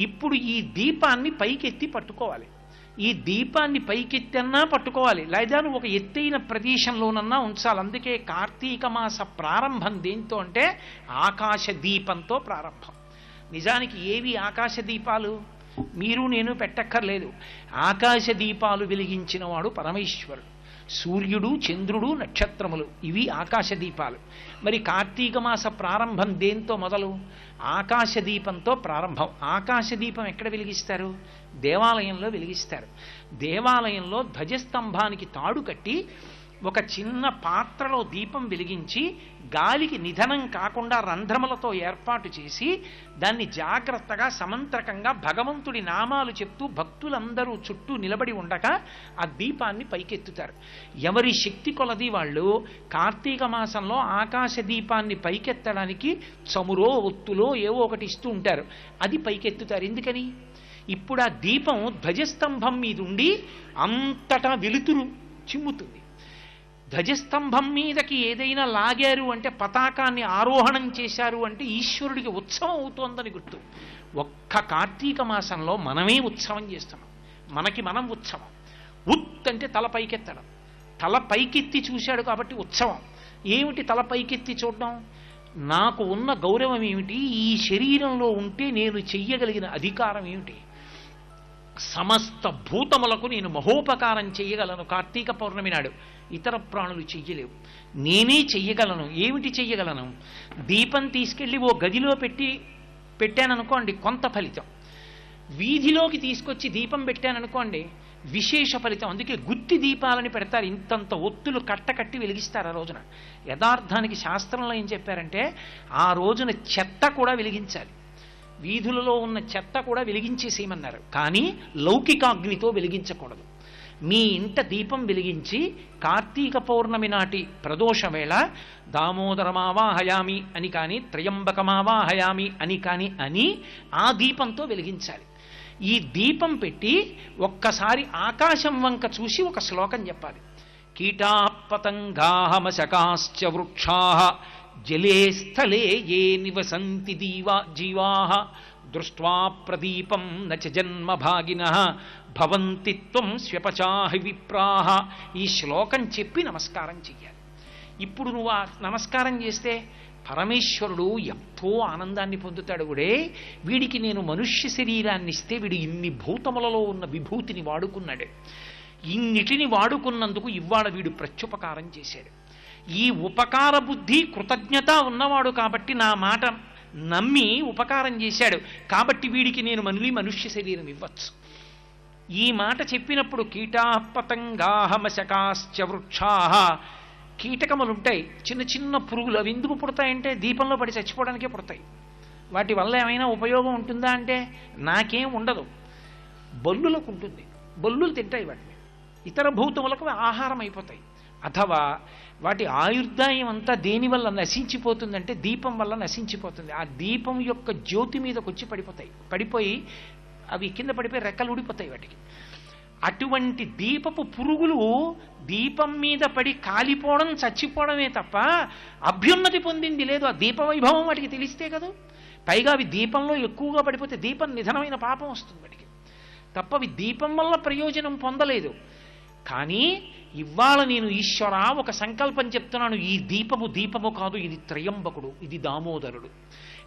ఇప్పుడు ఈ దీపాన్ని పైకెత్తి పట్టుకోవాలి. ఈ దీపాన్ని పైకెత్తన్నా పట్టుకోవాలి, లేదా నువ్వు ఒక ఎత్తైన ప్రదేశంలోనన్నా ఉంచాలి. అందుకే కార్తీక మాస ప్రారంభం దేంతో అంటే ఆకాశ దీపంతో ప్రారంభం. నిజానికి ఏవి ఆకాశ దీపాలు? మీరు నేను పెట్టక్కర్లేదు. ఆకాశ దీపాలు వెలిగించిన వాడు పరమేశ్వరుడు. సూర్యుడు, చంద్రుడు, నక్షత్రములు, ఇవి ఆకాశ దీపాలు. మరి కార్తీక మాస ప్రారంభం దేంతో మొదలు? ఆకాశ దీపంతో ప్రారంభం. ఆకాశ దీపం ఎక్కడ వెలిగిస్తారు? దేవాలయంలో వెలిగిస్తారు. దేవాలయంలో ధ్వజస్తంభానికి తాడు కట్టి ఒక చిన్న పాత్రలో దీపం వెలిగించి గాలికి నిధనం కాకుండా రంధ్రములతో ఏర్పాటు చేసి దాన్ని జాగ్రత్తగా సమంత్రకంగా భగవంతుడి నామాలు చెప్తూ భక్తులందరూ చుట్టూ నిలబడి ఉండగా ఆ దీపాన్ని పైకెత్తుతారు. ఎవరి శక్తి కొలది వాళ్ళు కార్తీక మాసంలో ఆకాశ దీపాన్ని పైకెత్తడానికి చమురో ఒత్తులో ఏవో ఒకటి ఇస్తూ ఉంటారు. అది పైకెత్తుతారు. ఎందుకని? ఇప్పుడు ఆ దీపం ధ్వజస్తంభం మీద ఉండి అంతటా వెలుతురు చిమ్ముతుంది. ధ్వజస్తంభం మీదకి ఏదైనా లాగారు అంటే, పతాకాన్ని ఆరోహణం చేశారు అంటే ఈశ్వరుడికి ఉత్సవం అవుతోందని గుర్తు. ఒక్క కార్తీక మాసంలో మనమే ఉత్సవం చేస్తున్నాం. మనకి మనం ఉత్సవం. ఉత్ అంటే తల పైకెత్తడం. తల పైకెత్తి చూశాడు కాబట్టి ఉత్సవం. ఏమిటి తల పైకెత్తి చూడడం? నాకు ఉన్న గౌరవం ఏమిటి? ఈ శరీరంలో ఉంటే నేను చెయ్యగలిగిన అధికారం ఏమిటి? సమస్త భూతములకు నేను మహోపకారం చెయ్యగలను కార్తీక పౌర్ణమి నాడు. ఇతర ప్రాణులు చెయ్యలేవు, నేనే చెయ్యగలను. ఏమిటి చెయ్యగలను? దీపం తీసుకెళ్ళి ఓ గదిలో పెట్టాననుకోండి, కొంత ఫలితం. వీధిలోకి తీసుకొచ్చి దీపం పెట్టాననుకోండి, విశేష ఫలితం. అందుకే గుత్తి దీపాలని పెడతారు. ఇంతంత ఒత్తులు కట్టకట్టి వెలిగిస్తారు ఆ రోజున. యథార్థానికి శాస్త్రంలో ఏం చెప్పారంటే, ఆ రోజున చెత్త కూడా వెలిగించాలి. వీధులలో ఉన్న చెత్త కూడా వెలిగించేసేయమన్నారు. కానీ లౌకికాగ్నితో వెలిగించకూడదు. మీ ఇంట దీపం వెలిగించి కార్తీక పౌర్ణమి నాటి ప్రదోష వేళ దామోదరమావాహయామి అని కానీ, త్రయంబకమావాహయామి అని కానీ అని ఆ దీపంతో వెలిగించాలి. ఈ దీపం పెట్టి ఒక్కసారి ఆకాశం వంక చూసి ఒక శ్లోకం చెప్పాలి. కీటాపతంగాహమశకాశ్చ వృక్షాః జలే స్థలే ఏ నివసంతి జీవాః దృష్ట్వా ప్రదీపం నచ జన్మభాగినః భవంతి త్వం స్వ్యపచాహి విప్రాః. ఈ శ్లోకం చెప్పి నమస్కారం చెయ్యాలి. ఇప్పుడు నువ్వు ఆ నమస్కారం చేస్తే పరమేశ్వరుడు ఎంతో ఆనందాన్ని పొందుతాడు. కూడా వీడికి నేను మనుష్య శరీరాన్ని ఇస్తే వీడు ఇన్ని భూతములలో ఉన్న విభూతిని వాడుకున్నాడు. ఇన్నిటిని వాడుకున్నందుకు ఇవాళ వీడు ప్రత్యుపకారం చేశాడు. ఈ ఉపకార బుద్ధి కృతజ్ఞత ఉన్నవాడు కాబట్టి నా మాట నమ్మి ఉపకారం చేశాడు కాబట్టి వీడికి నేను మళ్ళీ మనుష్య శరీరం ఇవ్వచ్చు. ఈ మాట చెప్పినప్పుడు కీటాః పతంగాః మశకాశ్చ వృక్షాః, కీటకములుంటాయి, చిన్న చిన్న పురుగులు. అవి ఎందుకు పుడతాయంటే దీపంలో పడి చచ్చిపోవడానికే పుడతాయి. వాటి వల్ల ఏమైనా ఉపయోగం ఉంటుందా అంటే నాకేం ఉండదు. బల్లులకు ఉంటుంది, బల్లులు తింటాయి వాటిని, ఇతర భూతములకు ఆహారం అయిపోతాయి. అథవా వాటి ఆయుర్దాయం అంతా దేనివల్ల నశించిపోతుందంటే దీపం వల్ల నశించిపోతుంది. ఆ దీపం యొక్క జ్యోతి మీదకి వచ్చి పడిపోయి అవి కింద పడిపోయి రెక్కలు ఊడిపోతాయి వాటికి. అటువంటి దీపపు పురుగులు దీపం మీద పడి కాలిపోవడం చచ్చిపోవడమే తప్ప అభ్యున్నతి పొందింది లేదు. ఆ దీప వైభవం వాటికి తెలిస్తే కదా. పైగా అవి దీపంలో ఎక్కువగా పడిపోతే దీపం నిధనమైన పాపం వస్తుంది వాటికి తప్ప అవి దీపం వల్ల ప్రయోజనం పొందలేదు. కానీ ఇవాళ నేను ఈశ్వర ఒక సంకల్పం చెప్తున్నాను, ఈ దీపము కాదు, ఇది త్రయంబకుడు, ఇది దామోదరుడు.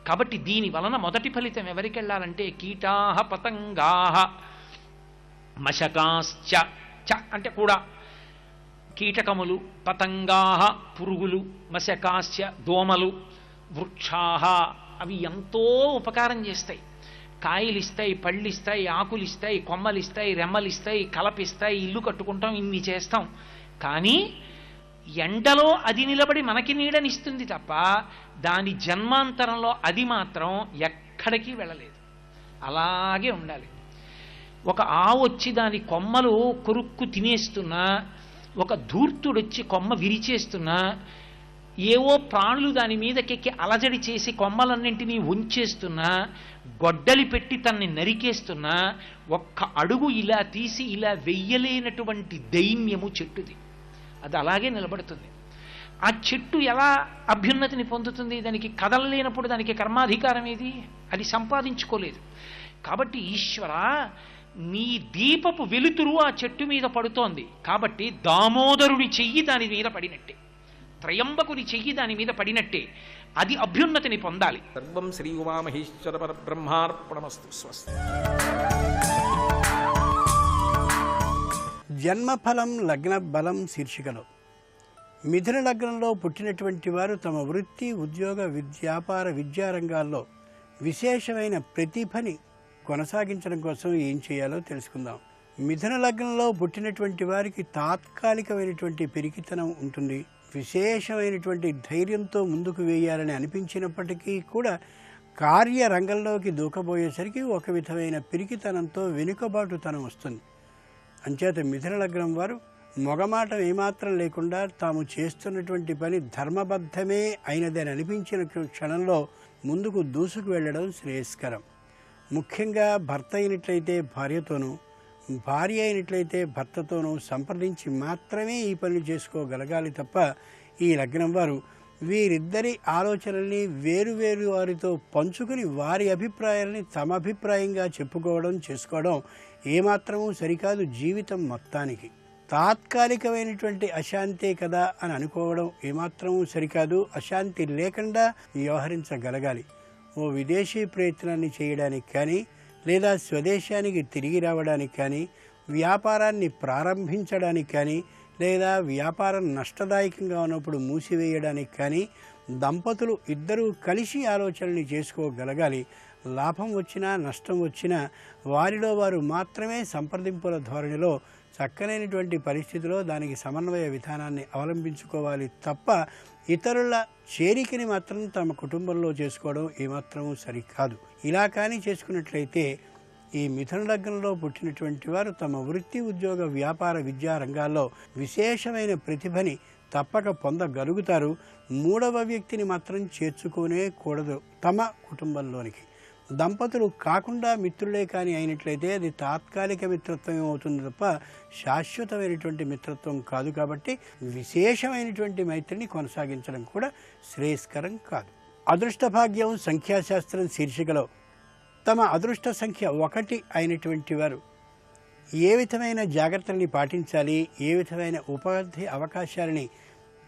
కాబట్టి దీని వలన మొదటి ఫలితం ఎవరికి వెళ్ళాలంటే కీటాః పతంగాః మశకాశ్చ, చ అంటే కూడా కీటకములు, పతంగాః పురుగులు, మశకాశ్చ దోమలు, వృక్షాః అవి ఎంతో ఉపకారం చేస్తాయి. కాయలిస్తాయి, పళ్ళిస్తాయి, ఆకులిస్తాయి, కొమ్మలిస్తాయి, రెమ్మలిస్తాయి, కలపిస్తాయి, ఇల్లు కట్టుకుంటాం, ఇన్ని చేస్తాం. కానీ ఎండలో అది నిలబడి మనకి నీడనిస్తుంది తప్ప దాని జన్మాంతరంలో అది మాత్రం ఎక్కడికి వెళ్ళలేదు, అలాగే ఉండాలి. ఒక ఆవు వచ్చి దాని కొమ్మలు కొరుక్కు తినేస్తున్నా, ఒక ధూర్తుడొచ్చి కొమ్మ విరిచేస్తున్నా, ఏవో ప్రాణులు దాని మీదకెక్కి అలజడి చేసి కొమ్మలన్నింటినీ ఉంచేస్తున్నా, గొడ్డలి పెట్టి తన్ని నరికేస్తున్నా, ఒక్క అడుగు ఇలా తీసి ఇలా వెయ్యలేనటువంటి దైన్యము చెట్టుది. అది అలాగే నిలబడుతుంది. ఆ చెట్టు ఎలా అభ్యున్నతిని పొందుతుంది? దానికి కదలలేనప్పుడు దానికి కర్మాధికారం ఏది? అది సంపాదించుకోలేదు. కాబట్టి ఈశ్వర నీ దీపపు వెలుతురు ఆ చెట్టు మీద పడుతోంది కాబట్టి దామోదరుడి చెయ్యి దాని మీద పడినట్టే, త్రయంబకుని చెయ్యి దాని మీద పడినట్టే. అది అభ్యున్నతిని పొందాలి. సర్వం శ్రీ ఉమామహేశ్వర పరబ్రహ్మార్పణమస్తు. స్వస్తి. జన్మఫలం లగ్న బలం శీర్షికలో మిథున లగ్నంలో పుట్టినటువంటి వారు తమ వృత్తి, ఉద్యోగ, వ్యాపార, విద్యారంగాల్లో విశేషమైన ప్రతిభని కొనసాగించడం కోసం ఏం చేయాలో తెలుసుకుందాం. మిథున లగ్నంలో పుట్టినటువంటి వారికి తాత్కాలికమైనటువంటి పెరిగితనం ఉంటుంది. విశేషమైనటువంటి ధైర్యంతో ముందుకు వేయాలని అనిపించినప్పటికీ కూడా కార్యరంగంలోకి దూకబోయేసరికి ఒక విధమైన పిరికితనంతో వెనుకబాటుతనం వస్తుంది. అంచేత మిథున లగ్నం వారు మొగమాట ఏమాత్రం లేకుండా తాము చేస్తున్నటువంటి పని ధర్మబద్ధమే అయినదని అనిపించిన క్షణంలో ముందుకు దూసుకు వెళ్ళడం శ్రేయస్కరం. ముఖ్యంగా భర్త అయినట్లయితే భార్యతోనూ, భార్య అయినట్లయితే భర్తతోనూ సంప్రదించి మాత్రమే ఈ పనులు చేసుకోగలగాలి తప్ప ఈ లగ్నం వారు వీరిద్దరి ఆలోచనల్ని వేరువేరు వారితో పంచుకుని వారి అభిప్రాయాలని తమ అభిప్రాయంగా చెప్పుకోవడం, చేసుకోవడం ఏమాత్రమూ సరికాదు. జీవితం మొత్తానికి తాత్కాలికమైనటువంటి అశాంతే కదా అని అనుకోవడం ఏమాత్రమూ సరికాదు. అశాంతి లేకుండా వ్యవహరించగలగాలి. ఓ విదేశీ ప్రయత్నాన్ని చేయడానికి కానీ, లేదా స్వదేశానికి తిరిగి రావడానికి కానీ, వ్యాపారాన్ని ప్రారంభించడానికి కానీ, లేదా వ్యాపారం నష్టదాయకంగా ఉన్నప్పుడు మూసివేయడానికి కానీ దంపతులు ఇద్దరూ కలిసి ఆలోచనని చేసుకోగలగాలి. లాభం వచ్చినా నష్టం వచ్చినా వారిలో వారు మాత్రమే సంప్రదింపుల ధోరణిలో చక్కనైనటువంటి పరిస్థితిలో దానికి సమన్వయ విధానాన్ని అవలంబించుకోవాలి తప్ప ఇతరుల చేరికని మాత్రం తమ కుటుంబంలో చేసుకోవడం ఏమాత్రమూ సరికాదు. ఇలా కానీ చేసుకున్నట్లయితే ఈ మిథున లగ్నంలో పుట్టినటువంటి వారు తమ వృత్తి, ఉద్యోగ, వ్యాపార, విద్యా రంగాల్లో విశేషమైన ప్రతిభని తప్పక పొందగలుగుతారు. మూడవ వ్యక్తిని మాత్రం చేర్చుకోనే కూడదు తమ కుటుంబంలోనికి. దంపతులు కాకుండా మిత్రులే కానీ అయినట్లయితే అది తాత్కాలిక మిత్రత్వం అవుతుంది తప్ప శాశ్వతమైనటువంటి మిత్రత్వం కాదు. కాబట్టి విశేషమైనటువంటి మైత్రిని కొనసాగించడం కూడా శ్రేయస్కరం కాదు. అదృష్టభాగ్యం సంఖ్యాశాస్త్రం శీర్షికలో తమ అదృష్ట సంఖ్య 1 అయినటువంటి వారు ఏ విధమైన జాగ్రత్తల్ని పాటించాలి, ఏ విధమైన ఉపాధి అవకాశాలని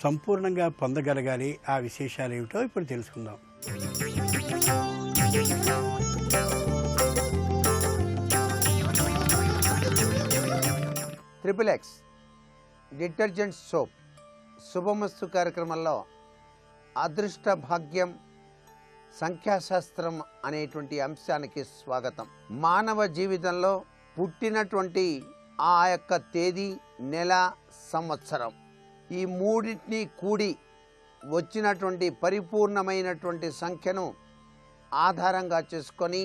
సంపూర్ణంగా పొందగలగాలి? ఆ విశేషాలు ఏమిటో ఇప్పుడు తెలుసుకుందాం. XXX డిటర్జెంట్ సోప్ శుభమస్తు కార్యక్రమంలో అదృష్ట భాగ్యం సంఖ్యాశాస్త్రం అనేటువంటి అంశానికి స్వాగతం. మానవ జీవితంలో పుట్టినటువంటి ఆ యొక్క తేదీ, నెల, సంవత్సరం ఈ మూడింటిని కూడి వచ్చినటువంటి పరిపూర్ణమైనటువంటి సంఖ్యను ఆధారంగా చేసుకొని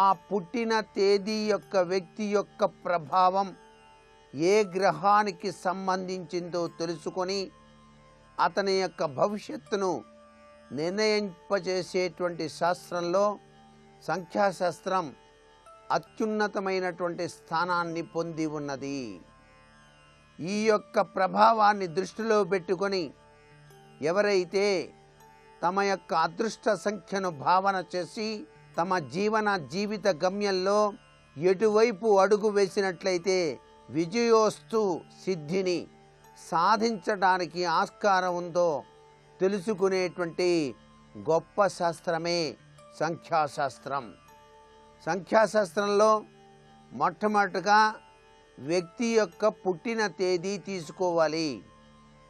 ఆ పుట్టిన తేదీ యొక్క వ్యక్తి యొక్క ప్రభావం ఏ గ్రహానికి సంబంధించిందో తెలుసుకొని అతని యొక్క భవిష్యత్తును నిర్ణయింపజేసేటువంటి శాస్త్రంలో సంఖ్యాశాస్త్రం అత్యున్నతమైనటువంటి స్థానాన్ని పొంది ఉన్నది. ఈ యొక్క ప్రభావాన్ని దృష్టిలో పెట్టుకొని ఎవరైతే తమ యొక్క అదృష్ట సంఖ్యను భావన చేసి తమ జీవిత గమ్యంలో ఎటువైపు అడుగు వేసినట్లయితే విజయోస్తు సిద్ధిని సాధించడానికి ఆస్కారం ఉందో తెలుసుకునేటువంటి గొప్ప శాస్త్రమే సంఖ్యాశాస్త్రం. సంఖ్యాశాస్త్రంలో మొట్టమొదటిగా వ్యక్తి యొక్క పుట్టిన తేదీ తీసుకోవాలి,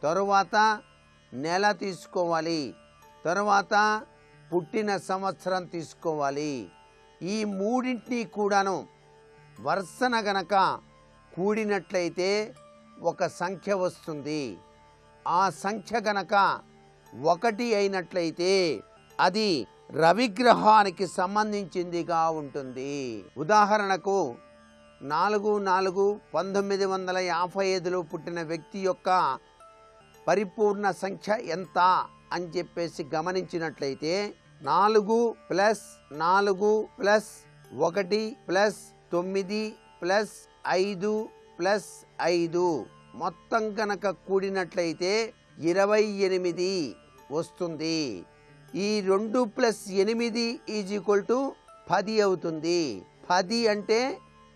తరువాత నెల తీసుకోవాలి, తరువాత పుట్టిన సంవత్సరం తీసుకోవాలి. ఈ మూడింటిని కూడాను వరుసన గనక కూడినట్లయితే ఒక సంఖ్య వస్తుంది. ఆ సంఖ్య గనక 1 అయినట్లయితే అది రవిగ్రహానికి సంబంధించిందిగా ఉంటుంది. ఉదాహరణకు 4/4/1955లో పుట్టిన వ్యక్తి యొక్క పరిపూర్ణ సంఖ్య ఎంత అని చెప్పేసి గమనించినట్లయితే 4 + 4 + 1 + 9 + 5 + 5 మొత్తం గనక కూడినట్లయితే 28 వస్తుంది. ఈ 2 + 8 = 10 అవుతుంది. 10 అంటే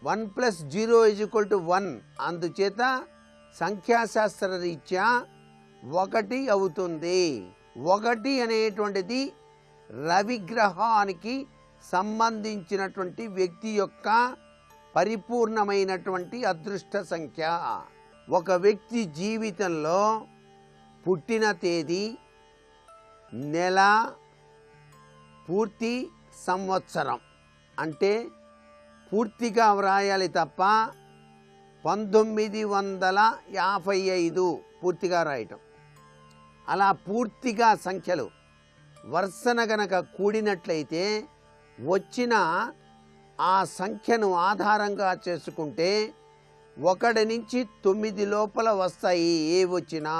1 + 0 = 1. అందుచేత సంఖ్యాశాస్త్ర రీత్యా 1 అవుతుంది. 1 అనేటువంటిది రవిగ్రహానికి సంబంధించినటువంటి వ్యక్తి యొక్క పరిపూర్ణమైనటువంటి అదృష్ట సంఖ్య. ఒక వ్యక్తి జీవితంలో పుట్టిన తేదీ, నెల, పూర్తి సంవత్సరం అంటే పూర్తిగా వ్రాయాలి తప్ప 1955 పూర్తిగా రాయటం. అలా పూర్తిగా సంఖ్యలు వరుసన గనక కూడినట్లయితే వచ్చిన ఆ సంఖ్యను ఆధారంగా చేసుకుంటే 1 నుంచి 9 లోపల వస్తాయి ఏ వచ్చినా.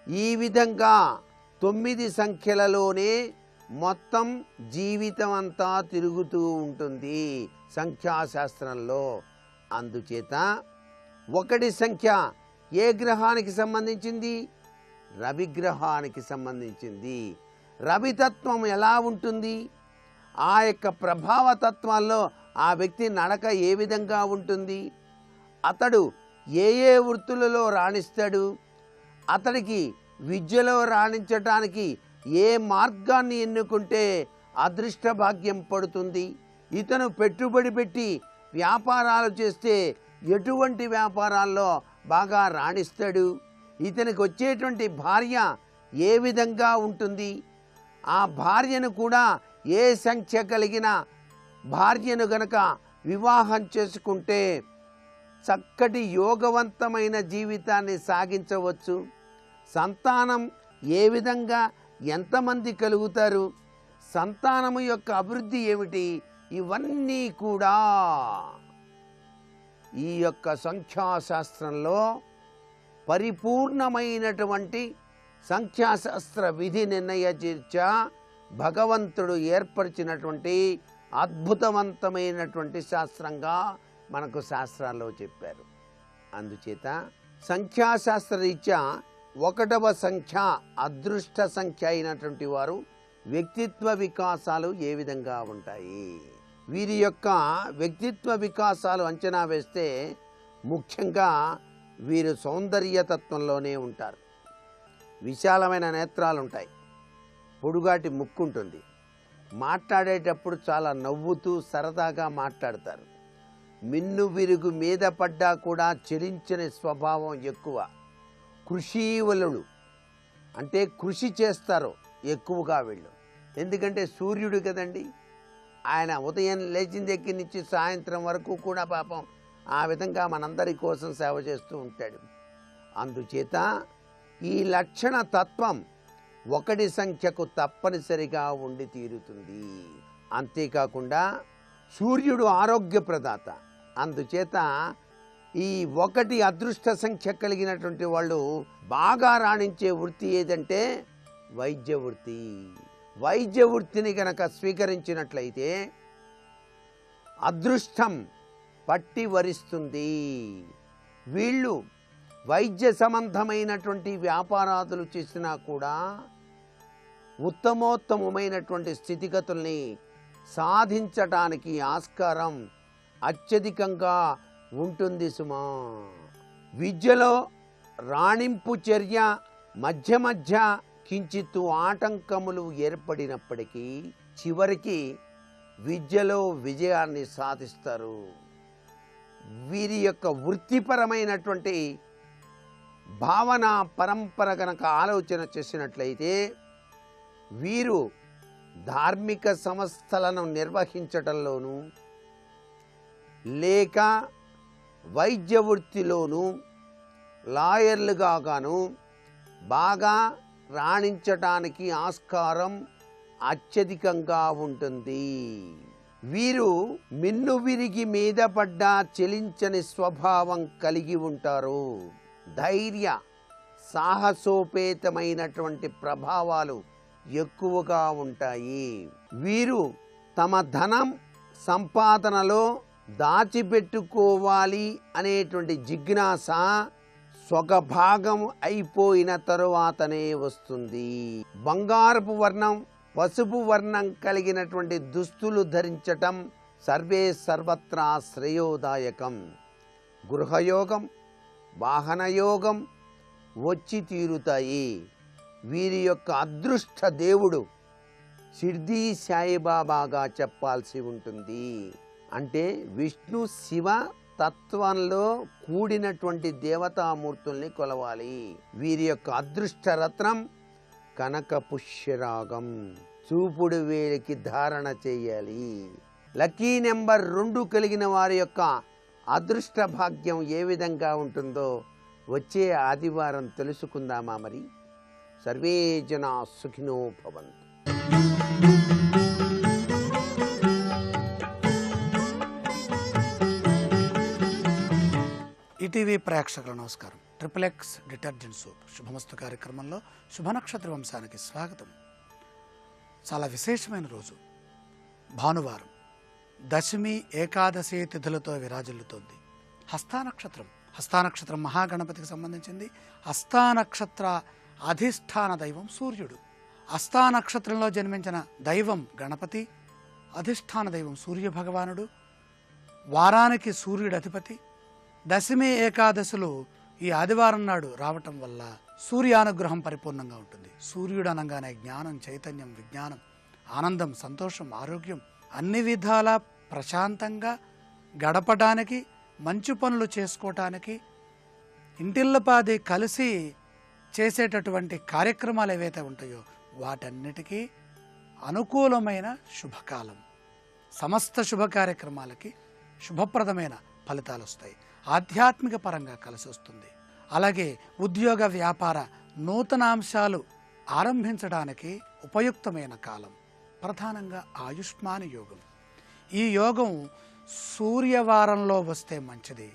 ఈ విధంగా 9 సంఖ్యలలోనే మొత్తం జీవితం అంతా తిరుగుతూ ఉంటుంది సంఖ్యాశాస్త్రంలో. అందుచేత 1 సంఖ్య ఏ గ్రహానికి సంబంధించింది? రవిగ్రహానికి సంబంధించింది. రవితత్వం ఎలా ఉంటుంది? ఆ యొక్క ప్రభావతత్వాల్లో ఆ వ్యక్తి నడక ఏ విధంగా ఉంటుంది? అతడు ఏ ఏ వృత్తులలో రాణిస్తాడు? అతడికి విద్యలో రాణించటానికి ఏ మార్గాన్ని ఎన్నుకుంటే అదృష్ట భాగ్యం పడుతుంది? ఇతను పెట్టుబడి పెట్టి వ్యాపారాలు చేస్తే ఎటువంటి వ్యాపారాల్లో బాగా రాణిస్తాడు? ఇతనికి వచ్చేటువంటి భార్య ఏ విధంగా ఉంటుంది? ఆ భార్యను కూడా ఏ సంఖ్య కలిగిన భార్యను గనక వివాహం చేసుకుంటే చక్కటి యోగవంతమైన జీవితాన్ని సాగించవచ్చు. సంతానం ఏ విధంగా ఎంతమంది కలుగుతారు? సంతానము యొక్క అభివృద్ధి ఏమిటి? ఇవన్నీ కూడా ఈ యొక్క సంఖ్యాశాస్త్రంలో పరిపూర్ణమైనటువంటి సంఖ్యాశాస్త్ర విధి నిర్ణయచర్చ భగవంతుడు ఏర్పరిచినటువంటి అద్భుతవంతమైనటువంటి శాస్త్రంగా మనకు శాస్త్రాల్లో చెప్పారు. అందుచేత సంఖ్యాశాస్త్ర రీత్యా 1వ సంఖ్య అదృష్ట సంఖ్య అయినటువంటి వారు వ్యక్తిత్వ వికాసాలు ఏ విధంగా ఉంటాయి? వీరి యొక్క వ్యక్తిత్వ వికాసాలు అంచనా వేస్తే ముఖ్యంగా వీరు సౌందర్యతత్వంలోనే ఉంటారు. విశాలమైన నేత్రాలు ఉంటాయి, పొడుగాటి ముక్కు ఉంటుంది, మాట్లాడేటప్పుడు చాలా నవ్వుతూ సరదాగా మాట్లాడతారు. మిన్ను విరుగు మీద పడ్డా కూడా చెలించని స్వభావం ఎక్కువ. కృషీవలుడు అంటే కృషి చేస్తారు ఎక్కువగా వీళ్ళు. ఎందుకంటే సూర్యుడు కదండి, ఆయన ఉదయం లేచిన దగ్గర నుంచి సాయంత్రం వరకు కూడా పాపం ఆ విధంగా మనందరి కోసం సేవ చేస్తూ ఉంటాడు. అందుచేత ఈ లక్షణ తత్వం 1 సంఖ్యకు తప్పనిసరిగా ఉండి తీరుతుంది. అంతేకాకుండా సూర్యుడు ఆరోగ్య ప్రదాత. అందుచేత ఈ 1 అదృష్ట సంఖ్య కలిగినటువంటి వాళ్ళు బాగా రాణించే వృత్తి ఏదంటే వైద్య వృత్తి. వైద్య వృత్తిని గనక స్వీకరించినట్లయితే అదృష్టం పట్టి వరిస్తుంది. వీళ్ళు వైద్య సంబంధమైనటువంటి వ్యాపారాదులు చేసినా కూడా ఉత్తమోత్తమమైనటువంటి స్థితిగతుల్ని సాధించటానికి ఆస్కారం అత్యధికంగా ఉంటుంది సుమా. విద్యలో రాణింపు చర్య మధ్య మధ్య కించిత్తు ఆటంకములు ఏర్పడినప్పటికీ చివరికి విద్యలో విజయాన్ని సాధిస్తారు. వీరి యొక్క వృత్తిపరమైనటువంటి భావన పరంపర గనక ఆలోచన చేసినట్లయితే వీరు ధార్మిక సంస్థలను నిర్వహించటంలోనూ లేక వైద్య వృత్తిలోనూ లాయర్లుగా గాను బాగా రాణించటానికి ఆస్కారం అత్యధికంగా ఉంటుంది. వీరు మిన్ను విరిగి మీద పడ్డా చెలించని స్వభావం కలిగి ఉంటారు. ధైర్య సాహసోపేతమైనటువంటి ప్రభావాలు ఎక్కువగా ఉంటాయి. వీరు తమ ధనం సంపాదనలో దాచిపెట్టుకోవాలి అనేటువంటి జిజ్ఞాస స్వగభాగం అయిపోయిన తరువాతనే వస్తుంది. బంగారపు వర్ణం, పసుపు వర్ణం కలిగినటువంటి దుస్తులు ధరించటం సర్వే సర్వత్రా శ్రేయోదాయకం. గృహయోగం, వాహనయోగం వచ్చి తీరుతాయి. వీరి యొక్క అదృష్ట దేవుడు షిర్డీ సాయిబాబాగా చెప్పాల్సి ఉంటుంది. అంటే విష్ణు శివ తత్వంలో కూడినటువంటి దేవతామూర్తుల్ని కొలవాలి. వీరి యొక్క అదృష్ట రత్నం కనక పుష్యరాగం, చూపుడు వేలికి ధారణ చేయాలి. లక్కీ నెంబర్ 2 కలిగిన వారి యొక్క అదృష్ట భాగ్యం ఏ విధంగా ఉంటుందో వచ్చే ఆదివారం తెలుసుకుందామా మరి. సర్వే జనా సుఖినో భవంతు. ఈటీవీ ప్రేక్షకుల నమస్కారం. XXX డిటర్జెంట్ సోప్ శుభమస్తు కార్యక్రమంలో శుభనక్షత్ర వంశానికి స్వాగతం. చాలా విశేషమైన రోజు, భానువారం, దశమి ఏకాదశి తిథులతో విరాజిల్లుతోంది. హస్తానక్షత్రం మహాగణపతికి సంబంధించింది. హస్తానక్షత్ర అధిష్టాన దైవం సూర్యుడు. హస్తానక్షత్రంలో జన్మించిన దైవం గణపతి, అధిష్టాన దైవం సూర్య భగవానుడు. వారానికి సూర్యుడు అధిపతి. దశమి ఏకాదశులు ఈ ఆదివారం నాడు రావటం వల్ల సూర్యానుగ్రహం పరిపూర్ణంగా ఉంటుంది. సూర్యుడు అనగానే జ్ఞానం, చైతన్యం, విజ్ఞానం, ఆనందం, సంతోషం, ఆరోగ్యం, అన్ని విధాలా ప్రశాంతంగా గడపడానికి, మంచి పనులు చేసుకోవటానికి, ఇంటిల్లపాది కలిసి చేసేటటువంటి కార్యక్రమాలు ఏవైతే ఉంటాయో వాటన్నిటికీ అనుకూలమైన శుభకాలం. సమస్త శుభ కార్యక్రమాలకి శుభప్రదమైన ఫలితాలు వస్తాయి. ఆధ్యాత్మిక పరంగా కలిసి వస్తుంది. అలాగే ఉద్యోగ వ్యాపార నూతనాంశాలు ఆరంభించడానికి ఉపయుక్తమైన కాలం. ప్రధానంగా ఆయుష్మాన్ యోగం. ఈ యోగం సూర్యవారంలో వస్తే మంచిది.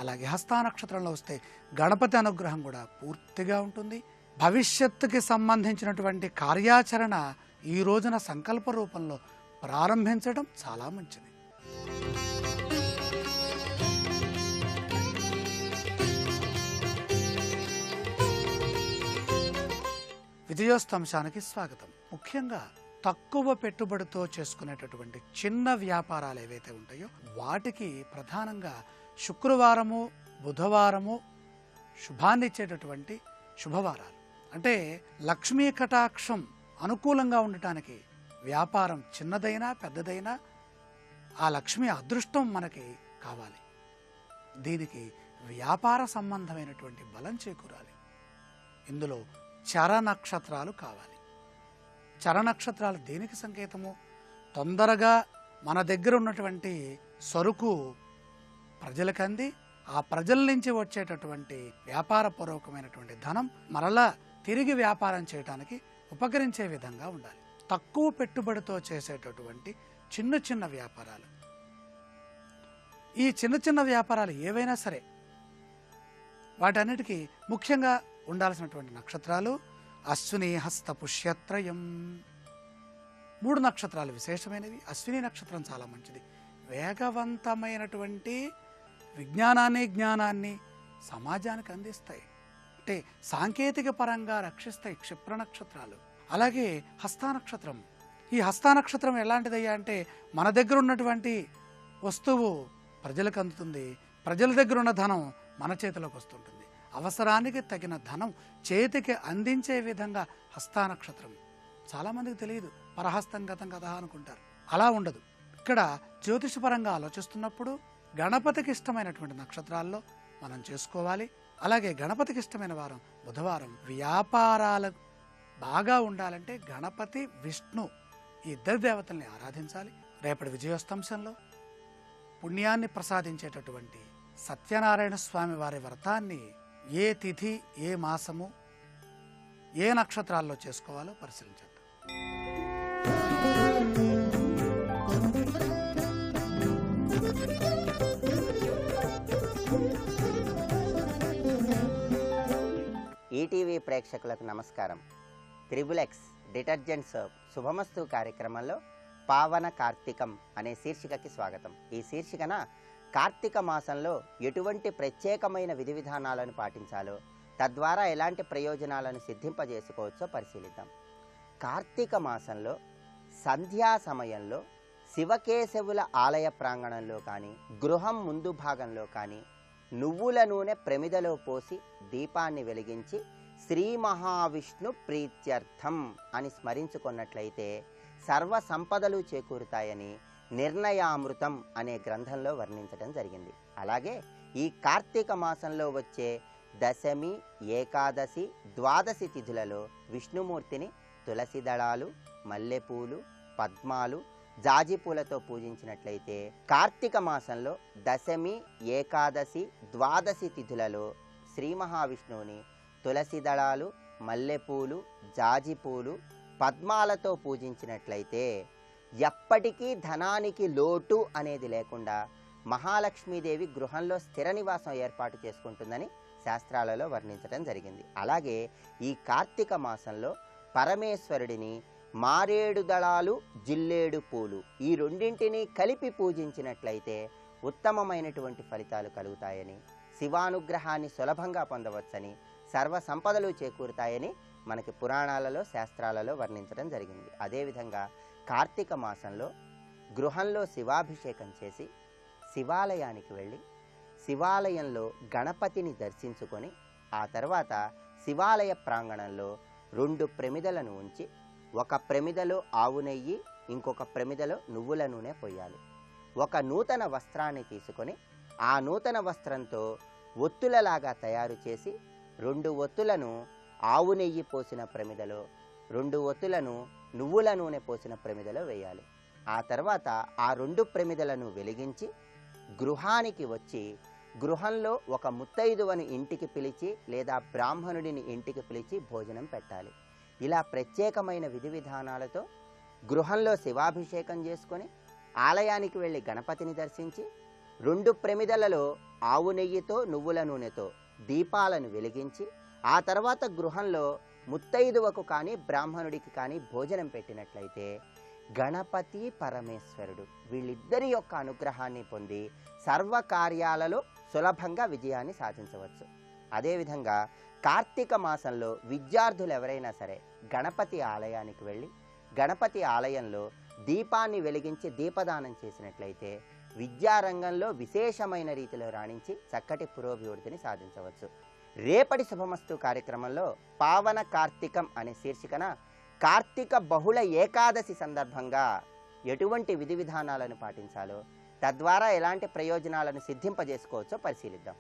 అలాగే హస్తానక్షత్రంలో వస్తే గణపతి అనుగ్రహం కూడా పూర్తిగా ఉంటుంది. భవిష్యత్తుకి సంబంధించినటువంటి కార్యాచరణ ఈ రోజున సంకల్ప రూపంలో ప్రారంభించడం చాలా మంచిది. విజయోస్తంశానికి స్వాగతం. ముఖ్యంగా తక్కువ పెట్టుబడితో చేసుకునేటటువంటి చిన్న వ్యాపారాలు ఏవైతే ఉంటాయో వాటికి ప్రధానంగా శుక్రవారము, బుధవారము శుభాన్నిచ్చేటటువంటి శుభవారాలు. అంటే లక్ష్మీ కటాక్షం అనుకూలంగా ఉండటానికి వ్యాపారం చిన్నదైనా పెద్దదైనా ఆ లక్ష్మీ అదృష్టం మనకి కావాలి. దీనికి వ్యాపార సంబంధమైనటువంటి బలం చేకూరాలి. ఇందులో చర నక్షత్రాలు కావాలి. చర నక్షత్రాలు దేనికి సంకేతము? తొందరగా మన దగ్గర ఉన్నటువంటి సరుకు ప్రజలకు అంది ఆ ప్రజల నుంచి వచ్చేటటువంటి వ్యాపారపూర్వకమైనటువంటి ధనం మరలా తిరిగి వ్యాపారం చేయడానికి ఉపకరించే విధంగా ఉండాలి. తక్కువ పెట్టుబడితో చేసేటటువంటి చిన్న చిన్న వ్యాపారాలు, ఈ చిన్న చిన్న వ్యాపారాలు ఏవైనా సరే వాటన్నిటికీ ముఖ్యంగా ఉండాల్సినటువంటి నక్షత్రాలు అశ్విని, హస్త, పుష్యత్రయం. 3 నక్షత్రాలు విశేషమైనవి. అశ్విని నక్షత్రం చాలా మంచిది. వేగవంతమైనటువంటి విజ్ఞానాన్ని, జ్ఞానాన్ని సమాజానికి అందిస్తాయి. అంటే సాంకేతిక పరంగా రక్షిస్తాయి క్షిప్ర నక్షత్రాలు. అలాగే హస్త నక్షత్రం. ఈ హస్త నక్షత్రం ఎలాంటిదయ్యా అంటే మన దగ్గర ఉన్నటువంటి వస్తువు ప్రజలకు అందుతుంది, ప్రజల దగ్గర ఉన్న ధనం మన చేతిలోకి వస్తుంటుంది. అవసరానికి తగిన ధనం చేతికి అందించే విధంగా హస్త నక్షత్రం. చాలామందికి తెలియదు, పరహస్తం గతం కదా అనుకుంటారు. అలా ఉండదు. ఇక్కడ జ్యోతిషపరంగా ఆలోచిస్తున్నప్పుడు గణపతికి ఇష్టమైనటువంటి నక్షత్రాల్లో మనం చేసుకోవాలి. అలాగే గణపతికి ఇష్టమైన వారం బుధవారం. వ్యాపారాలు బాగా ఉండాలంటే గణపతి, విష్ణు ఈ ఇద్దరు దేవతల్ని ఆరాధించాలి. రేపటి విజయోస్తంశంలో పుణ్యాన్ని ప్రసాదించేటటువంటి సత్యనారాయణ స్వామి వారి వ్రతాన్ని ఏ తిథి, ఏ మాసము, ఏ నక్షత్రాల్లో చేసుకోవాలో పరిశీలించాలి. ఈటీవీ ప్రేక్షకులకు నమస్కారం. త్రిబులెక్స్ డిటర్జెంట్ సోప్ శుభమస్తు కార్యక్రమంలో పావన కార్తీకం అనే శీర్షికకి స్వాగతం. ఈ శీర్షికన కార్తీక మాసంలో ఎటువంటి ప్రత్యేకమైన విధి విధానాలను పాటించాలో, తద్వారా ఎలాంటి ప్రయోజనాలను సిద్ధింపజేసుకోవచ్చో పరిశీలిద్దాం. కార్తీక మాసంలో సంధ్యా సమయంలో శివకేశవుల ఆలయ ప్రాంగణంలో కానీ, గృహం ముందు భాగంలో కానీ నువ్వుల నూనె ప్రమిదలో పోసి దీపాన్ని వెలిగించి శ్రీ మహావిష్ణు ప్రీత్యర్థం అని స్మరించుకున్నట్లయితే సర్వ సంపదలు చేకూరుతాయని నిర్ణయామృతం అనే గ్రంథంలో వర్ణించడం జరిగింది. అలాగే ఈ కార్తీక మాసంలో వచ్చే దశమి, ఏకాదశి, ద్వాదశి తిథులలో విష్ణుమూర్తిని తులసి దళాలు, మల్లెపూలు, పద్మాలు, జాజిపూలతో పూజించినట్లయితే కార్తీక మాసంలో దశమి, ఏకాదశి, ద్వాదశి తిథులలో శ్రీ మహావిష్ణువుని తులసి దళాలు, మల్లెపూలు, జాజిపూలు, పద్మాలతో పూజించినట్లయితే ఎప్పటికీ ధనానికి లోటు అనేది లేకుండా మహాలక్ష్మీదేవి గృహంలో స్థిర నివాసం ఏర్పాటు చేసుకుంటుందని శాస్త్రాలలో వర్ణించడం జరిగింది. అలాగే ఈ కార్తీక మాసంలో పరమేశ్వరుడిని మారేడు దళాలు, జిల్లేడు పూలు ఈ రెండింటినీ కలిపి పూజించినట్లయితే ఉత్తమమైనటువంటి ఫలితాలు కలుగుతాయని, శివానుగ్రహాన్ని సులభంగా పొందవచ్చని, సర్వ సంపదలు చేకూరుతాయని మనకి పురాణాలలో, శాస్త్రాలలో వర్ణించడం జరిగింది. అదేవిధంగా కార్తీక మాసంలో గృహంలో శివాభిషేకం చేసి శివాలయానికి వెళ్ళి శివాలయంలో గణపతిని దర్శించుకొని ఆ తర్వాత శివాలయ ప్రాంగణంలో 2 ప్రమిదలను ఉంచి ఒక ప్రమిదలో ఆవు నెయ్యి, ఇంకొక ప్రమిదలో నువ్వుల నూనె పోయాలి. ఒక నూతన వస్త్రాన్ని తీసుకొని ఆ నూతన వస్త్రంతో ఒత్తులలాగా తయారు చేసి 2 ఒత్తులను ఆవు నెయ్యి పోసిన ప్రమిదలో, 2 ఒత్తులను నువ్వుల నూనె పోసిన ప్రమిదలో వేయాలి. ఆ తర్వాత ఆ 2 ప్రమిదలను వెలిగించి గృహానికి వచ్చి గృహంలో ఒక ముత్తైదువని ఇంటికి పిలిచి లేదా బ్రాహ్మణుడిని ఇంటికి పిలిచి భోజనం పెట్టాలి. ఇలా ప్రత్యేకమైన విధి విధానాలతో గృహంలో శివాభిషేకం చేసుకొని ఆలయానికి వెళ్ళి గణపతిని దర్శించి 2 ప్రమిదలలో ఆవు నెయ్యితో, నువ్వుల నూనెతో దీపాలను వెలిగించి ఆ తర్వాత గృహంలో ముత్తైదువకు కానీ బ్రాహ్మణుడికి కానీ భోజనం పెట్టినట్లయితే గణపతి, పరమేశ్వరుడు వీళ్ళిద్దరి యొక్క అనుగ్రహాన్ని పొంది సర్వకార్యాలలో సులభంగా విజయాన్ని సాధించవచ్చు. అదేవిధంగా కార్తీక మాసంలో విద్యార్థులు ఎవరైనా సరే గణపతి ఆలయానికి వెళ్ళి గణపతి ఆలయంలో దీపాన్ని వెలిగించి దీపదానం చేసినట్లయితే విద్యారంగంలో విశేషమైన రీతిలో రాణించి చక్కటి పురోభివృద్ధిని సాధించవచ్చు. రేపటి శుభమస్తు కార్యక్రమంలో పావన కార్తీకం అనే శీర్షికన కార్తీక బహుళ ఏకాదశి సందర్భంగా ఎటువంటి విధి విధానాలను పాటించాలో, తద్వారా ఎలాంటి ప్రయోజనాలను సిద్ధింపజేసుకోవచ్చో పరిశీలిద్దాం.